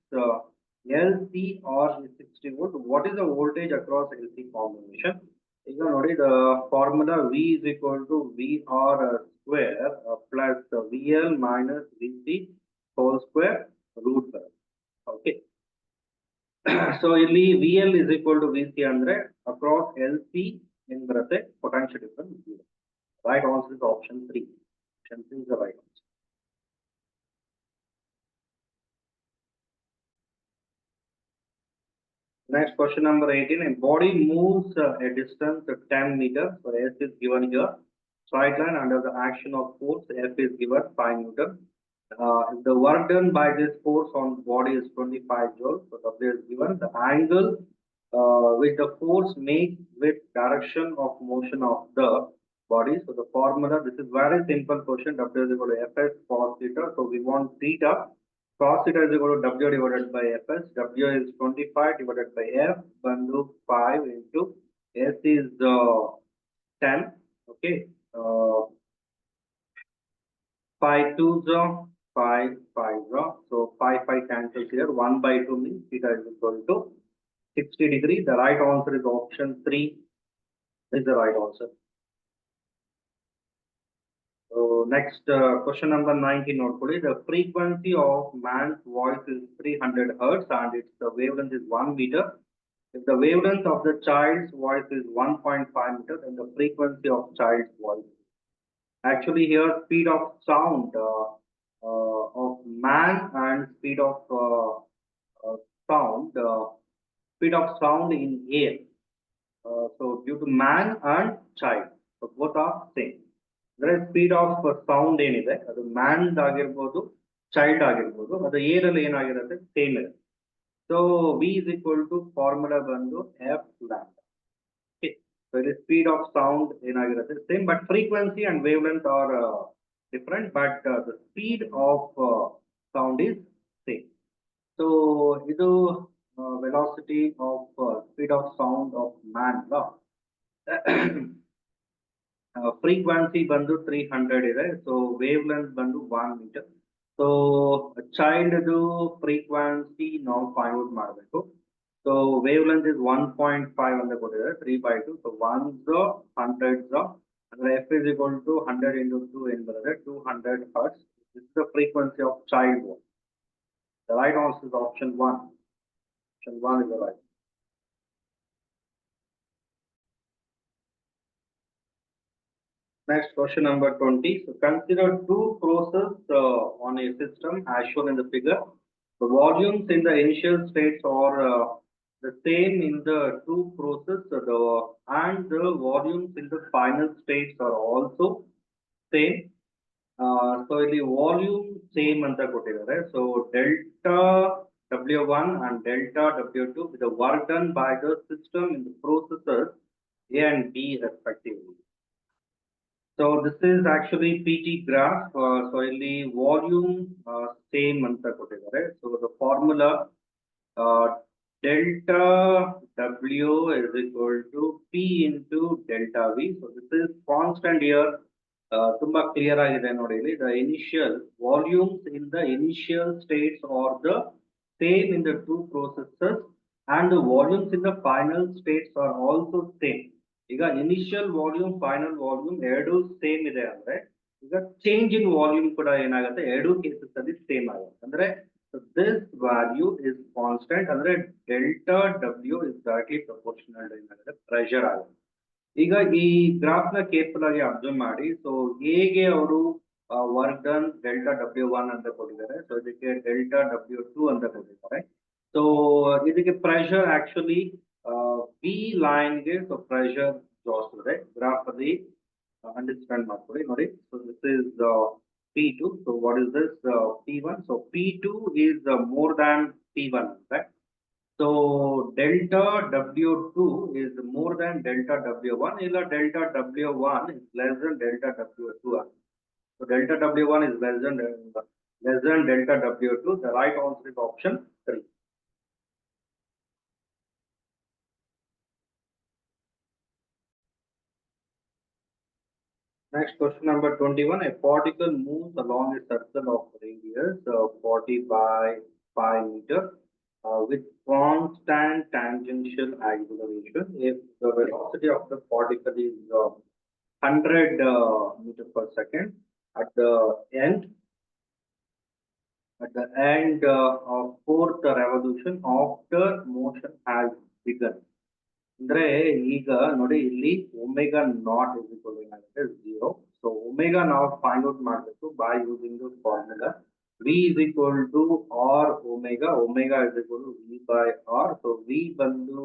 Speaker 1: LC or 60 volt. What is the voltage across LC combination? ಈಗ ನೋಡಿ the formula V is equal to VR square plus VL minus VC whole square root. Okay. So ಇಲ್ಲಿ VL is equal to VC ಅಂದ್ರೆ across LC in ಬರುತ್ತೆ potential difference 0. Right answer is option 3. Option 3 is the right answer. Next question number 18. A body moves a distance of 10 meters. So S is given here. Straight line under the action of force. F is given 5 Newton. The work done by this force on body is 25 joules. So W is given. The angle which the force makes with direction of motion of the body. So the formula, this is very simple question. W is equal to Fs cos theta. So we want theta. Cos theta is equal to W divided by Fs. W is 25 divided by F. Bandu 5 into S is 10. Okay. 5 2 0, 5 5 0. So 5 5 cancels here. 1 by 2 means theta is equal to 60 degree. The right answer is option 3 is the right answer. So next question number 19 note put the frequency of man's voice is 300 hertz and its the wavelength is 1 meter. If the wavelength of the child's voice is 1.5 meter, then the frequency of child's voice. Actually, here speed of sound of man and sound speed of sound in air. So due to man and child, so both are same. There is speed of sound ಏನಿದೆ ಅದು man ಆಗಿರ್ಬೋದು child ಆಗಿರ್ಬೋದು ಅದು air ಅಲ್ಲಿ ಏನಾಗಿರುತ್ತೆ same ಇರುತ್ತೆ. So v is equal to formula ಬಂದು f lambda. Okay. So the speed of sound ಏನಾಗಿರುತ್ತೆ same, but frequency and wavelength are different, but the speed of sound is same. So ಇದು velocity of speed of sound of man. Frequency ಬಂದು 300 ಇದೆ. So wavelength ಬಂದು 1 meter. So child frequency ನಾವು find out ಮಾಡಬೇಕು. So wavelength is 1.5 ಅಂತ ಕೊಟ್ಟಿದ್ದಾರೆ 3 by 2. So 1s 100s ಅಂದ್ರೆ f is equal to 100 into 2 ಏನು ಬರುತ್ತೆ 200 hertz. This is the frequency of child voice. The right answer is option 1. Option 1 is the right. Next question number 20. So consider two processes on a system as shown in the figure. The volumes in the initial states are the same in the two processes, and the volumes in the final states are also same. So the volume same anta kottidare. So delta W1 and delta W2 with the work done by the system in the processes A and B respectively. So this is actually PT graph. So the volume same anta kottidare. So the formula delta W is equal to P into delta V. So this is constant here. ತುಂಬಾ clear ಆಗಿದೆ ನೋಡಿ ಇಲ್ಲಿ the initial volumes in the initial states are the same in the two processes and the volumes in the final states are also same. ಈಗ initial volume final volume ಎರಡು same ಇದೆ ಅಂದ್ರೆ ಈಗ change in volume ಕೂಡ ಏನಾಗುತ್ತೆ ಎರಡು cases ಅಲ್ಲಿ same ಆಗುತ್ತೆ ಅಂದ್ರೆ ದಿಸ್ ವ್ಯಾಲ್ಯೂ ಇಸ್ ಕಾನ್ಸ್ಟೆಂಟ್ ಅಂದ್ರೆ delta W is directly proportional ಏನಾಗುತ್ತೆ ಪ್ರೆಷರ್ ಆಗುತ್ತೆ. ಈಗ ಈ ಗ್ರಾಫ್ ನ ಕೇರ್ಫುಲ್ ಆಗಿ ಅಬ್ಸರ್ವ್ ಮಾಡಿ. ಸೊ ಹೇಗೆ ಅವರು ವರ್ಕ್ ಡನ್ ಡೆಲ್ಟಾ W1 ಅಂತ ಕೊಟ್ಟಿದ್ದಾರೆ. ಸೊ ಇದಕ್ಕೆ ಡೆಲ್ಟಾ W2 ಅಂತ ಕೊಟ್ಟಿದ್ದಾರೆ. ಸೊ ಇದಕ್ಕೆ ಪ್ರೆಷರ್ ಆಕ್ಚುಲಿ ಬಿ ಲೈನ್ ಗೆ ಸೊ ಪ್ರೆಷರ್ ಜಾಸ್ತಿ ಇದೆ ಗ್ರಾಫ್ ಅಲ್ಲಿ ಅಂಡರ್ಸ್ಟ್ಯಾಂಡ್ ಮಾಡ್ಕೊಳ್ಳಿ ನೋಡಿ. So this is P2. So what is this P1? So P2 is more than P1, right? So delta W2 is more than delta W1. Illa delta W1 is less than delta W2. So delta W1 is less than delta W2. The right answer is option 3. Next question number 21. A particle moves along a circle of radius 40 by 5 meters. With constant tangential acceleration, if the velocity of the particle is 100 meters per second, at the end of fourth revolution after motion has begun. ಅಂದ್ರೆ ಈಗ ನೋಡಿ ಇಲ್ಲಿ omega not is equal ಏನಾಗುತ್ತೆ 0. So omega ನಾವು find out ಮಾಡಬೇಕು by using the formula. V is equal to R omega. Omega is equal to V by R. So V bandu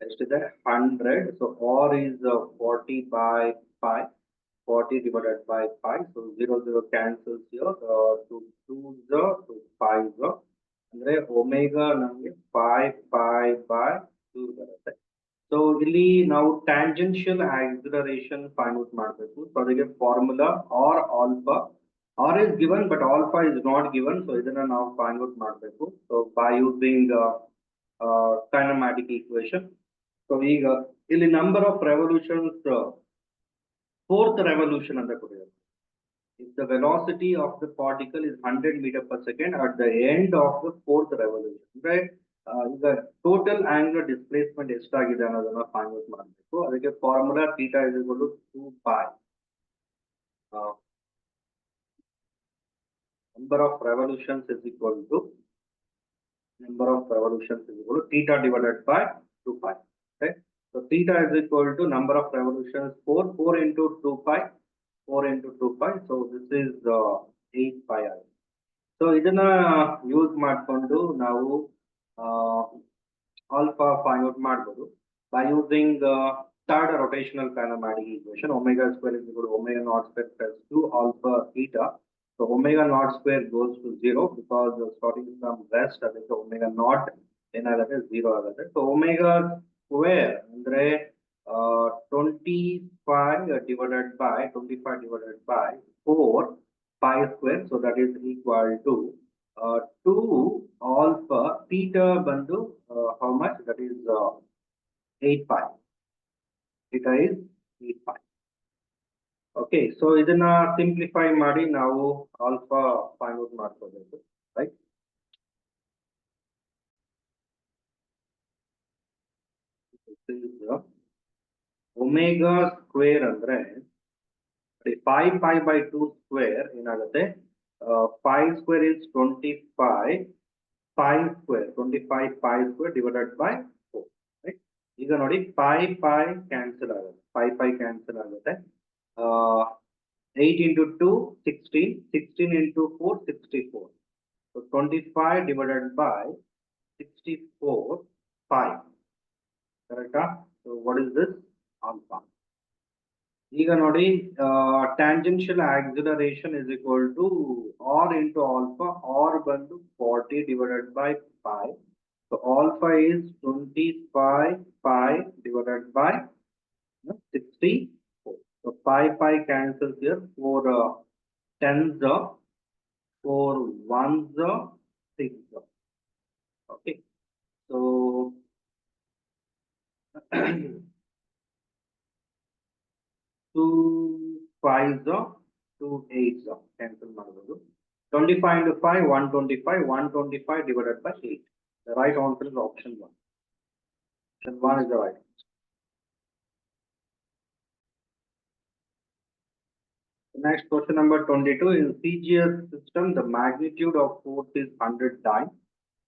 Speaker 1: is that 100. So R is 40 by pi. 40 divided by pi. So 0 cancels here. 2 to 5 ಅಂದ್ರೆ omega ನಮಗೆ 5 pi by 2 ಬರುತ್ತೆ. So ಇಲ್ಲಿ ನಾವು tangential acceleration find out ಮಾಡಬೇಕು. So ಅದಕ್ಕೆ formula R alpha. R is given but alpha is not given. So ಇದನ್ನ ನಾವು find out ಮಾಡಬೇಕು. So by using kinematic equation. So ಈಗ ಇಲ್ಲಿ number of revolutions fourth revolution ಅಂತ ಕೊಟ್ಟಿದ್ದಾರೆ. If the velocity of the particle is 100 meter per second at the end of the fourth revolution, right? The total angular displacement ಎಷ್ಟಾಗಿದೆ ಅನ್ನೋದನ್ನ find out ಮಾಡಬೇಕು. ಅದಕ್ಕೆ formula theta is equal to 2 pi number of revolutions is equal to theta divided by 2 pi. Okay, so theta is equal to number of revolutions 4 into 2 pi. 4 into 2 pi. So this is 8 pi I. So ಇದನ್ನ use ಮಾಡಿಕೊಂಡು ನಾವು alpha find out ಮಾಡಬಹುದು by using third rotational kinematic equation. Omega square is equal to omega naught square plus 2 alpha theta. So omega naught square goes to 0 because starting from rest ಅದಕ್ಕೆ omega naught ಏನಾಗುತ್ತೆ 0 ಆಗುತ್ತೆ. So omega square ಅಂದ್ರೆ 25 divided by 4 pi square. So that is equal to 2 alpha theta bandu how much? That is 8 pi. Theta is 8 pi. Okay, so ಇದನ್ನ simplify ಮಾಡಿ ನಾವು alpha find out ಮಾಡ್ಕೋಬೇಕು, right? This is omega square ಅಂದ್ರೆ 5 pi by 2 square ಏನಾಗುತ್ತೆ 5 square is 25 pi square 25 pi square divided by 4, right? ಈಗ ನೋಡಿ pi cancel ಆಗುತ್ತೆ 5 cancel ಆಗುತ್ತೆ 8 into 2 16 16 into 4 64. So 25 divided by 64 pi, correct? So what is this? Alpha. ಈಗ ನೋಡಿ tangential acceleration is equal to r into alpha. R ಬಂದು 40 divided by pi. So alpha is 25 pi divided by 64. So pi cancels here. 4 tens, 4 ones, 6. Okay, so 2 5s, 2 8s cancel ಮಾಡಬಹುದು. 25 into 5 125. 125 divided by 8. The right answer is option 1. Option 1 is the right answer. Next, question number 22. In CGS system, the magnitude of force is 100 times.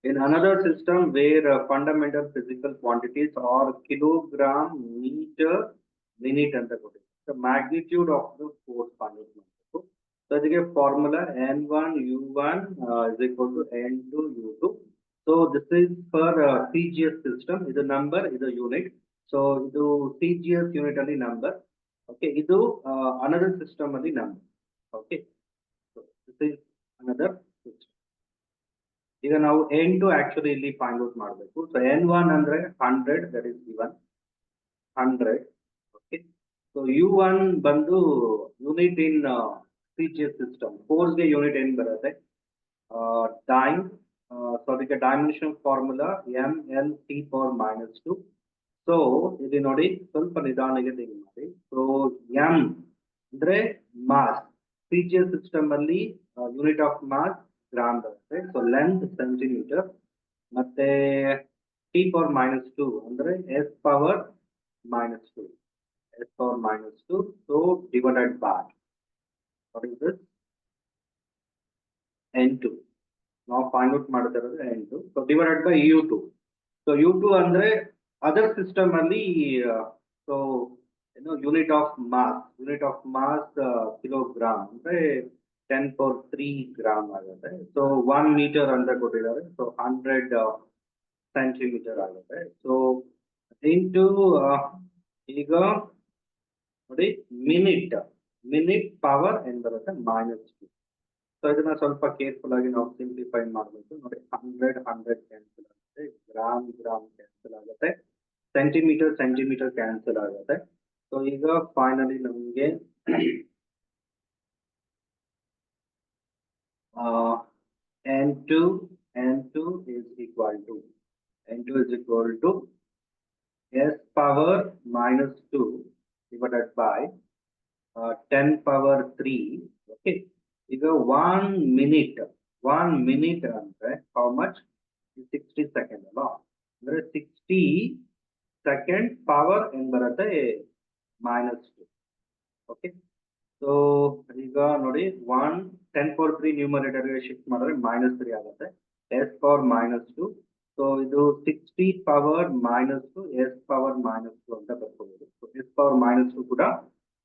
Speaker 1: In another system where fundamental physical quantities are kilogram, meter, minute and the magnitude of the force punishment. So the formula N1 U1 is equal to N2 U2. So this is for CGS system. Is a number, is a unit. So ಇದು CGS unit ಅಲ್ಲಿ number. Okay, ಇದು another system ಅಲ್ಲಿ number. Okay, so this is another system. ಈಗ ನಾವು N2 actually ಇಲ್ಲಿ find out ಮಾಡಬೇಕು. So N1 ಅಂದ್ರೆ 100, that is given 100. Okay, so U1 ಬಂದು unit in CGS system. Force ಗೆ unit ಏನು ಬರುತ್ತೆ time. So ಅದಕ್ಕೆ dimension formula mLT power minus 2. So ಇಲ್ಲಿ ನೋಡಿ ಸ್ವಲ್ಪ ನಿಧಾನಕ್ಕೆ think ಮಾಡಿ. So m ಅಂದ್ರೆ mass. CGS system ಅಲ್ಲಿ unit of mass ಗ್ರಾಮ್ ಬರುತ್ತೆ. ಸೊ ಲೆಂತ್ ಸೆಂಟಿಮೀಟರ್ ಮತ್ತೆ t power minus 2 ಅಂದ್ರೆ s power minus 2. S power minus 2. So divided by what is this? N2. ನಾವು ಫೈಂಡ್ ಔಟ್ ಮಾಡ್ತಾ ಇರೋದು N2. So divided by U2. So U2 ಅಂದ್ರೆ other system ಅಲ್ಲಿ so unit of mass kilogram ಅಂದ್ರೆ 10 power 3 gram ಆಗುತ್ತೆ. So 1 metre ಅಂತ ಕೊಟ್ಟಿದ್ದಾರೆ. So 100 centimetre ಆಗುತ್ತೆ. ಸೊ ಇಂಟು ಈಗ ನೋಡಿ ಮಿನಿಟ್ ಪವರ್ ಏನ್ ಬರುತ್ತೆ -2. ಸೊ ಇದನ್ನ ಸ್ವಲ್ಪ ಕೇರ್ಫುಲ್ ಆಗಿ ನಾವು ಸಿಂಪ್ಲಿಫೈ ಮಾಡಬೇಕು. ನೋಡಿ 100 ಕ್ಯಾನ್ಸಲ್ ಆಗುತ್ತೆ, ಗ್ರಾಮ್ ಕ್ಯಾನ್ಸಲ್ ಆಗುತ್ತೆ, ಸೆಂಟಿಮೀಟರ್ ಕ್ಯಾನ್ಸಲ್ ಆಗುತ್ತೆ. ಸೊ ಈಗ ಫೈನಲಿ ನಮಗೆ N2 is equal to S power -2 divided by 10 power 3. Okay. ಈಗ 1 minute ಅಂದ್ರೆ how much? 60 seconds ಅಲ್ಲ, ಅಂದ್ರೆ 60 second ಪವರ್ ಏನ್ ಬರುತ್ತೆ -2. ಓಕೆ. ಸೊ ಈಗ ನೋಡಿ 10 power 3 ನ್ಯೂಮರೇಟರ್ ಗೆ ಶಿಫ್ಟ್ ಮಾಡಿದ್ರೆ -3 ಆಗುತ್ತೆ, S ಪವರ್ -2. ಸೊ ಇದು 60 ಪವರ್ -2 S ಪವರ್ -2 ಅಂತ ಬರ್ಕೋಬಹುದು. ಸೊ S ಪವರ್ -2 ಕೂಡ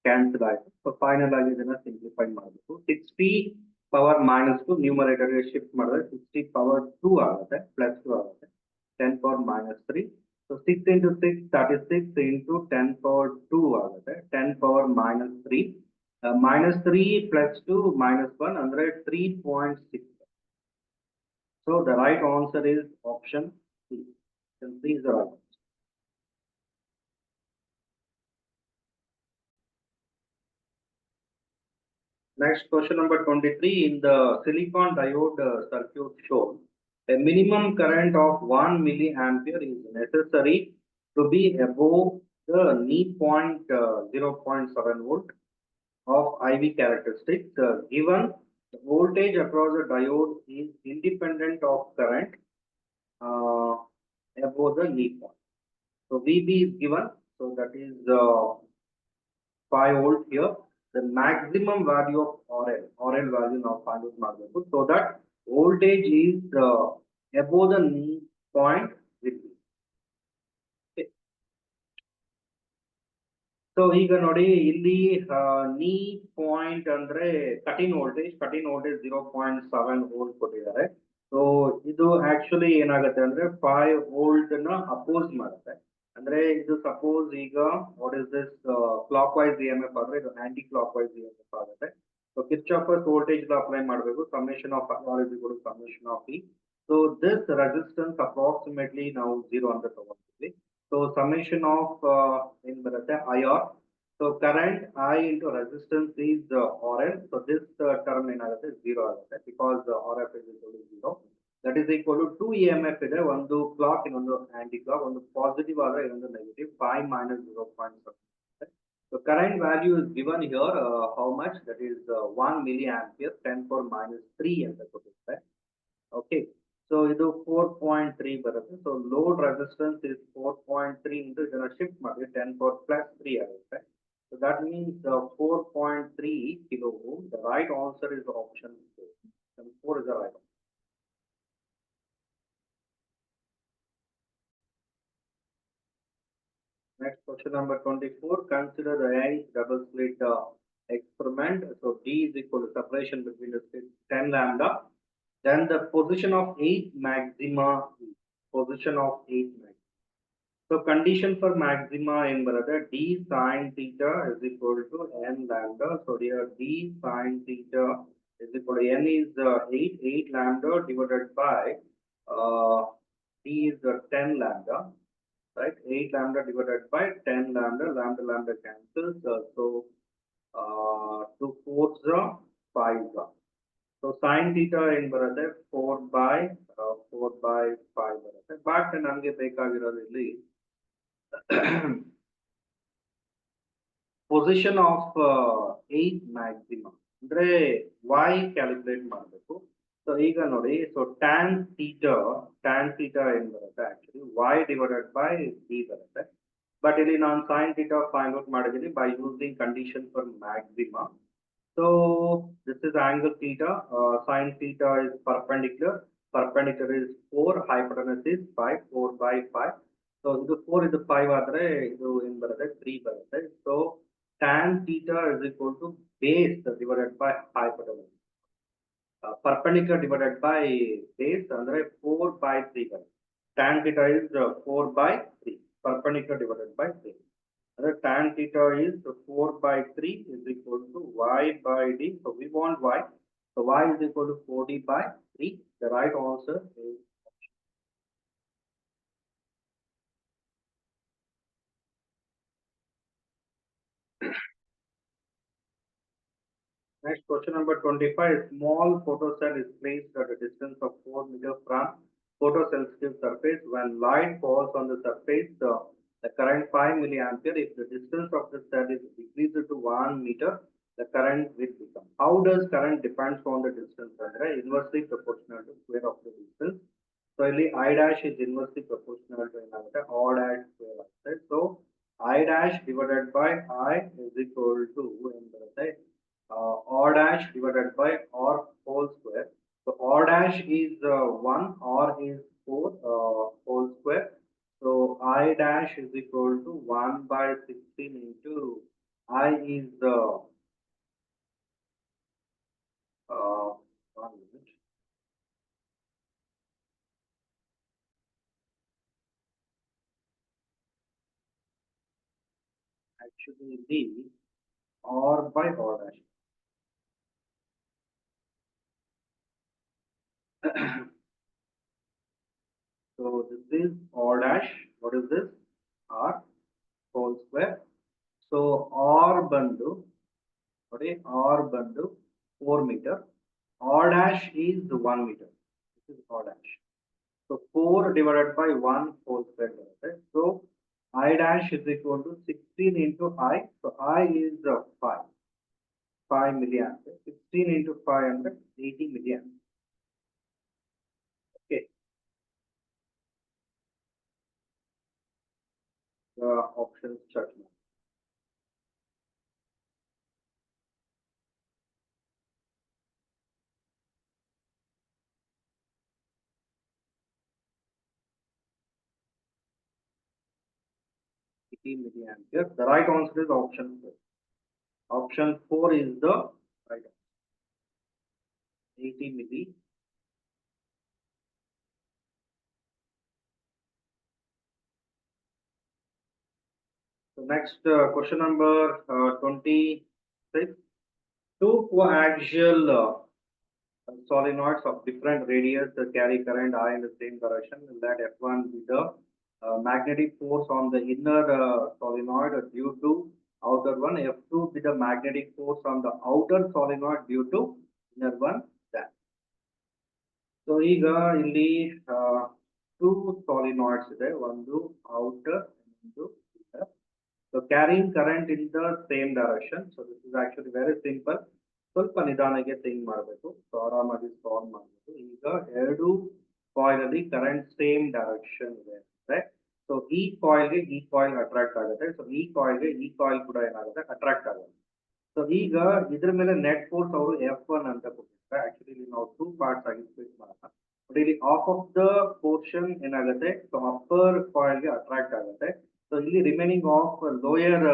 Speaker 1: ಕ್ಯಾನ್ಸಲ್ ಆಯ್ತು. ಸೊ ಫೈನಲ್ ಆಗಿ ಇದನ್ನ ಸಿಂಪ್ಲಿಫೈ ಮಾಡಬೇಕು. 60 ಪವರ್ -2 ನ್ಯೂಮರೇಟರ್ ಗೆ ಶಿಫ್ಟ್ ಮಾಡಿದ್ರೆ 60 ಪವರ್ 2 ಆಗುತ್ತೆ, +2 ಆಗುತ್ತೆ, 10 power -3. So 6 into 6 36 into 10 power 2 ಆಗುತ್ತೆ, 10 ಪವರ್ -3. -3 +2 -1 ಅಂದ್ರೆ 3.6. So the right answer is option C. These are all. Next, question number 23. In the silicon diode circuit shown, a minimum current of 1 milliampere is necessary to be above the NEET point 0.7 volt of IV characteristics. Given the voltage across the diode is independent of current above the NEET point. So VB is given, so that is 5 volt here. The maximum value of RL value now find out, so that voltage is above the NEET point with B. Okay. So ಈಗ ನೋಡಿ ಇಲ್ಲಿ NEET point ಅಂದ್ರೆ cutting voltage 0.7 volt ಕೊಟ್ಟಿದ್ದಾರೆ. So ಇದು actually ಏನಾಗುತ್ತೆ ಅಂದ್ರೆ 5 volt ನ oppose ಮಾಡುತ್ತೆ. ಅಂದ್ರೆ ಇದು ಸಪೋಸ್ ಈಗ what is this clock wise EMF ಆದ್ರೆ ಇದು ಆಂಟಿ ಕ್ಲಾಕ್ ವೈಸ್ EMF ಆಗುತ್ತೆ. ಸೊ ಕಿರ್ಚಾಫರ್ಸ್ ವೋಲ್ಟೇಜ್ ಅಪ್ಲೈ ಮಾಡಬೇಕು. Summation of R is equal to summation of E. So this resistance approximately ನಾವು 0 ಅಂತ ತಗೊಂಡಿದ್ವಿ. So summation of in ಬರುತ್ತೆ IR. So current I into resistance is RL. So this term ಏನಾಗುತ್ತೆ 0 ಆಗುತ್ತೆ, because RF is equal to 0. That is equal to 2 EMF ಇದೆ, ಒಂದು clock ಇನ್ನೊಂದು aunty clock, ಒಂದು positive ಆದ್ರೆ ಇನ್ನೊಂದು negative. 5 minus 0.7. So current value is given here, how much? That is 1 milliampere, 10 power -3 ಅಂತ ಕೊಟ್ಟಿದ್ದಾರೆ. Okay. So ಇದು 4.3 ಬರುತ್ತೆ. So load resistance is 4.3 into ಇದನ್ನ ಶಿಫ್ಟ್ ಮಾಡಿ 10 power +3 ಆಗುತ್ತೆ. So that means 4.3 kilo ohm. The right answer is option 4. 4 is the right answer. Next, question number 24. Consider the double slit experiment. So D is equal to separation between the slits 10 lambda. Then the position of 8 maxima. So condition for maxima in brother D sin theta is equal to n lambda. So here D sin theta is equal to n is 8 lambda divided by D is 10 lambda, right? 8 lambda divided by 10 lambda cancels. So 2 4s 5. So sin theta in ಬರುತ್ತೆ 4 by 5 ಬರುತ್ತೆ. But ನಮಗೆ ಬೇಕಾಗಿರೋದು ಇಲ್ಲಿ position of 8 maximum ಅಂದ್ರೆ y calculate ಮಾಡಬೇಕು. So ಈಗ ನೋಡಿ, so tan theta ಏನ್ ಬರುತ್ತೆ actually y divided by b ಬರುತ್ತೆ. ಬಟ್ ಇಲ್ಲಿ ನಾನು sin theta ಫೈಂಡ್ ಔಟ್ ಮಾಡಿದ್ದೀನಿ by using condition for maxima. So this is angle theta, sin theta is perpendicular is 4, hypotenuse is 5, 4 by 5. So ಇದು 4 ಇದು 5 ಆದರೆ ಇದು ಏನು ಬರುತ್ತೆ 3 ಬರುತ್ತೆ. So tan theta is equal to base divided by hypotenuse. perpendicular divided by base ಅಂದ್ರೆ 4 by 3 ಬರುತ್ತೆ. Tan theta is 4 by 3 perpendicular divided by base. ಅಂದ್ರೆ tan theta is 4 by 3 is equal to y by d. So we want y. So y is equal to 4d by 3. The right answer is next question number 25. Small photocell is placed at a distance of 4 meters from photosensitive surface. When light falls on the surface, the current 5 milliampere. If the distance of the cell is decreased to 1 meter, the current will become. How does current depends on the distance? Right? Inversely proportional to square of the distance. So ಇಲ್ಲಿ I dash is inversely proportional to ಏನಾಗುತ್ತೆ R dash square ಆಗುತ್ತೆ. So I dash divided by I is equal to ಏನು ಬರುತ್ತೆ R dash divided by R whole square. So R dash is 1, R is 4 whole square. So I dash is equal to 1 by 16 into I is uh, 1 minute. Actually the R by R dash. So this is R dash. What is this? R whole square. So R bandu, what is R bandu 4 meter. R dash is 1 meter. This is R dash. So 4 divided by 1 whole square. Right? So I dash is equal to 16 into I. So I is 5 milliampere. 16 into 500, 80 milliampere. Okay. The options judgment. Milliampere. The right answer is option 4. Option 4 is the right answer. 80 milli. So next question number 26. Two coaxial solenoids of different radius carry current I in the same direction. Let F1 be the magnetic force on the inner solenoid due to outer one. F2 be the magnetic force on the outer solenoid due to inner one. That. So ಈಗ ಇಲ್ಲಿ two solenoids ಇದೆ ಒಂದು outer ಒಂದು inner. So carrying current in the same direction. So this is actually very simple. ಸ್ವಲ್ಪ ನಿಧಾನಕ್ಕೆ think ಮಾಡಬೇಕು. So ಆರಾಮಾಗಿ solve ಮಾಡಬೇಕು. ಈಗ ಎರಡು ಕಾಯಿಲ್ ಅಲ್ಲಿ ಕರೆಂಟ್ ಸೇಮ್ ಡೈರೆಕ್ಷನ್ ಇದೆ ಅಂದ್ರೆ ಸೊ ಈ ಕಾಯಿಲ್ಗೆ ಈ ಕಾಯಿಲ್ ಅಟ್ರಾಕ್ಟ್ ಆಗುತ್ತೆ. ಸೊ ಈ ಕಾಯಿಲ್ಗೆ ಈ ಕಾಯಿಲ್ ಕೂಡ ಏನಾಗುತ್ತೆ ಅಟ್ರಾಕ್ಟ್ ಆಗುತ್ತೆ. ಸೊ ಈಗ ಇದ್ರ ಮೇಲೆ ನೆಟ್ ಫೋರ್ಸ್ ಅವರು F1 ಅಂತ ಕೊಟ್ಟಿರ್ತಾರೆ. ಆಕ್ಚುಲಿ ಇಲ್ಲಿ ನಾವು ಟೂ ಪಾರ್ಟ್ಸ್ ಆಗಿ ಸ್ಪ್ಲಿಟ್ ಮಾಡೋಣ. ಬಟ್ ಇಲ್ಲಿ ಆಫ್ ಆಫ್ ದ ಪೋರ್ಷನ್ ಏನಾಗುತ್ತೆ ಸೊ ಅಪ್ಪರ್ ಕಾಯಿಲ್ಗೆ ಅಟ್ರಾಕ್ಟ್ ಆಗುತ್ತೆ. ಸೊ ಇಲ್ಲಿ ರಿಮೈನಿಂಗ್ ಆಫ್ ಲೋಯರ್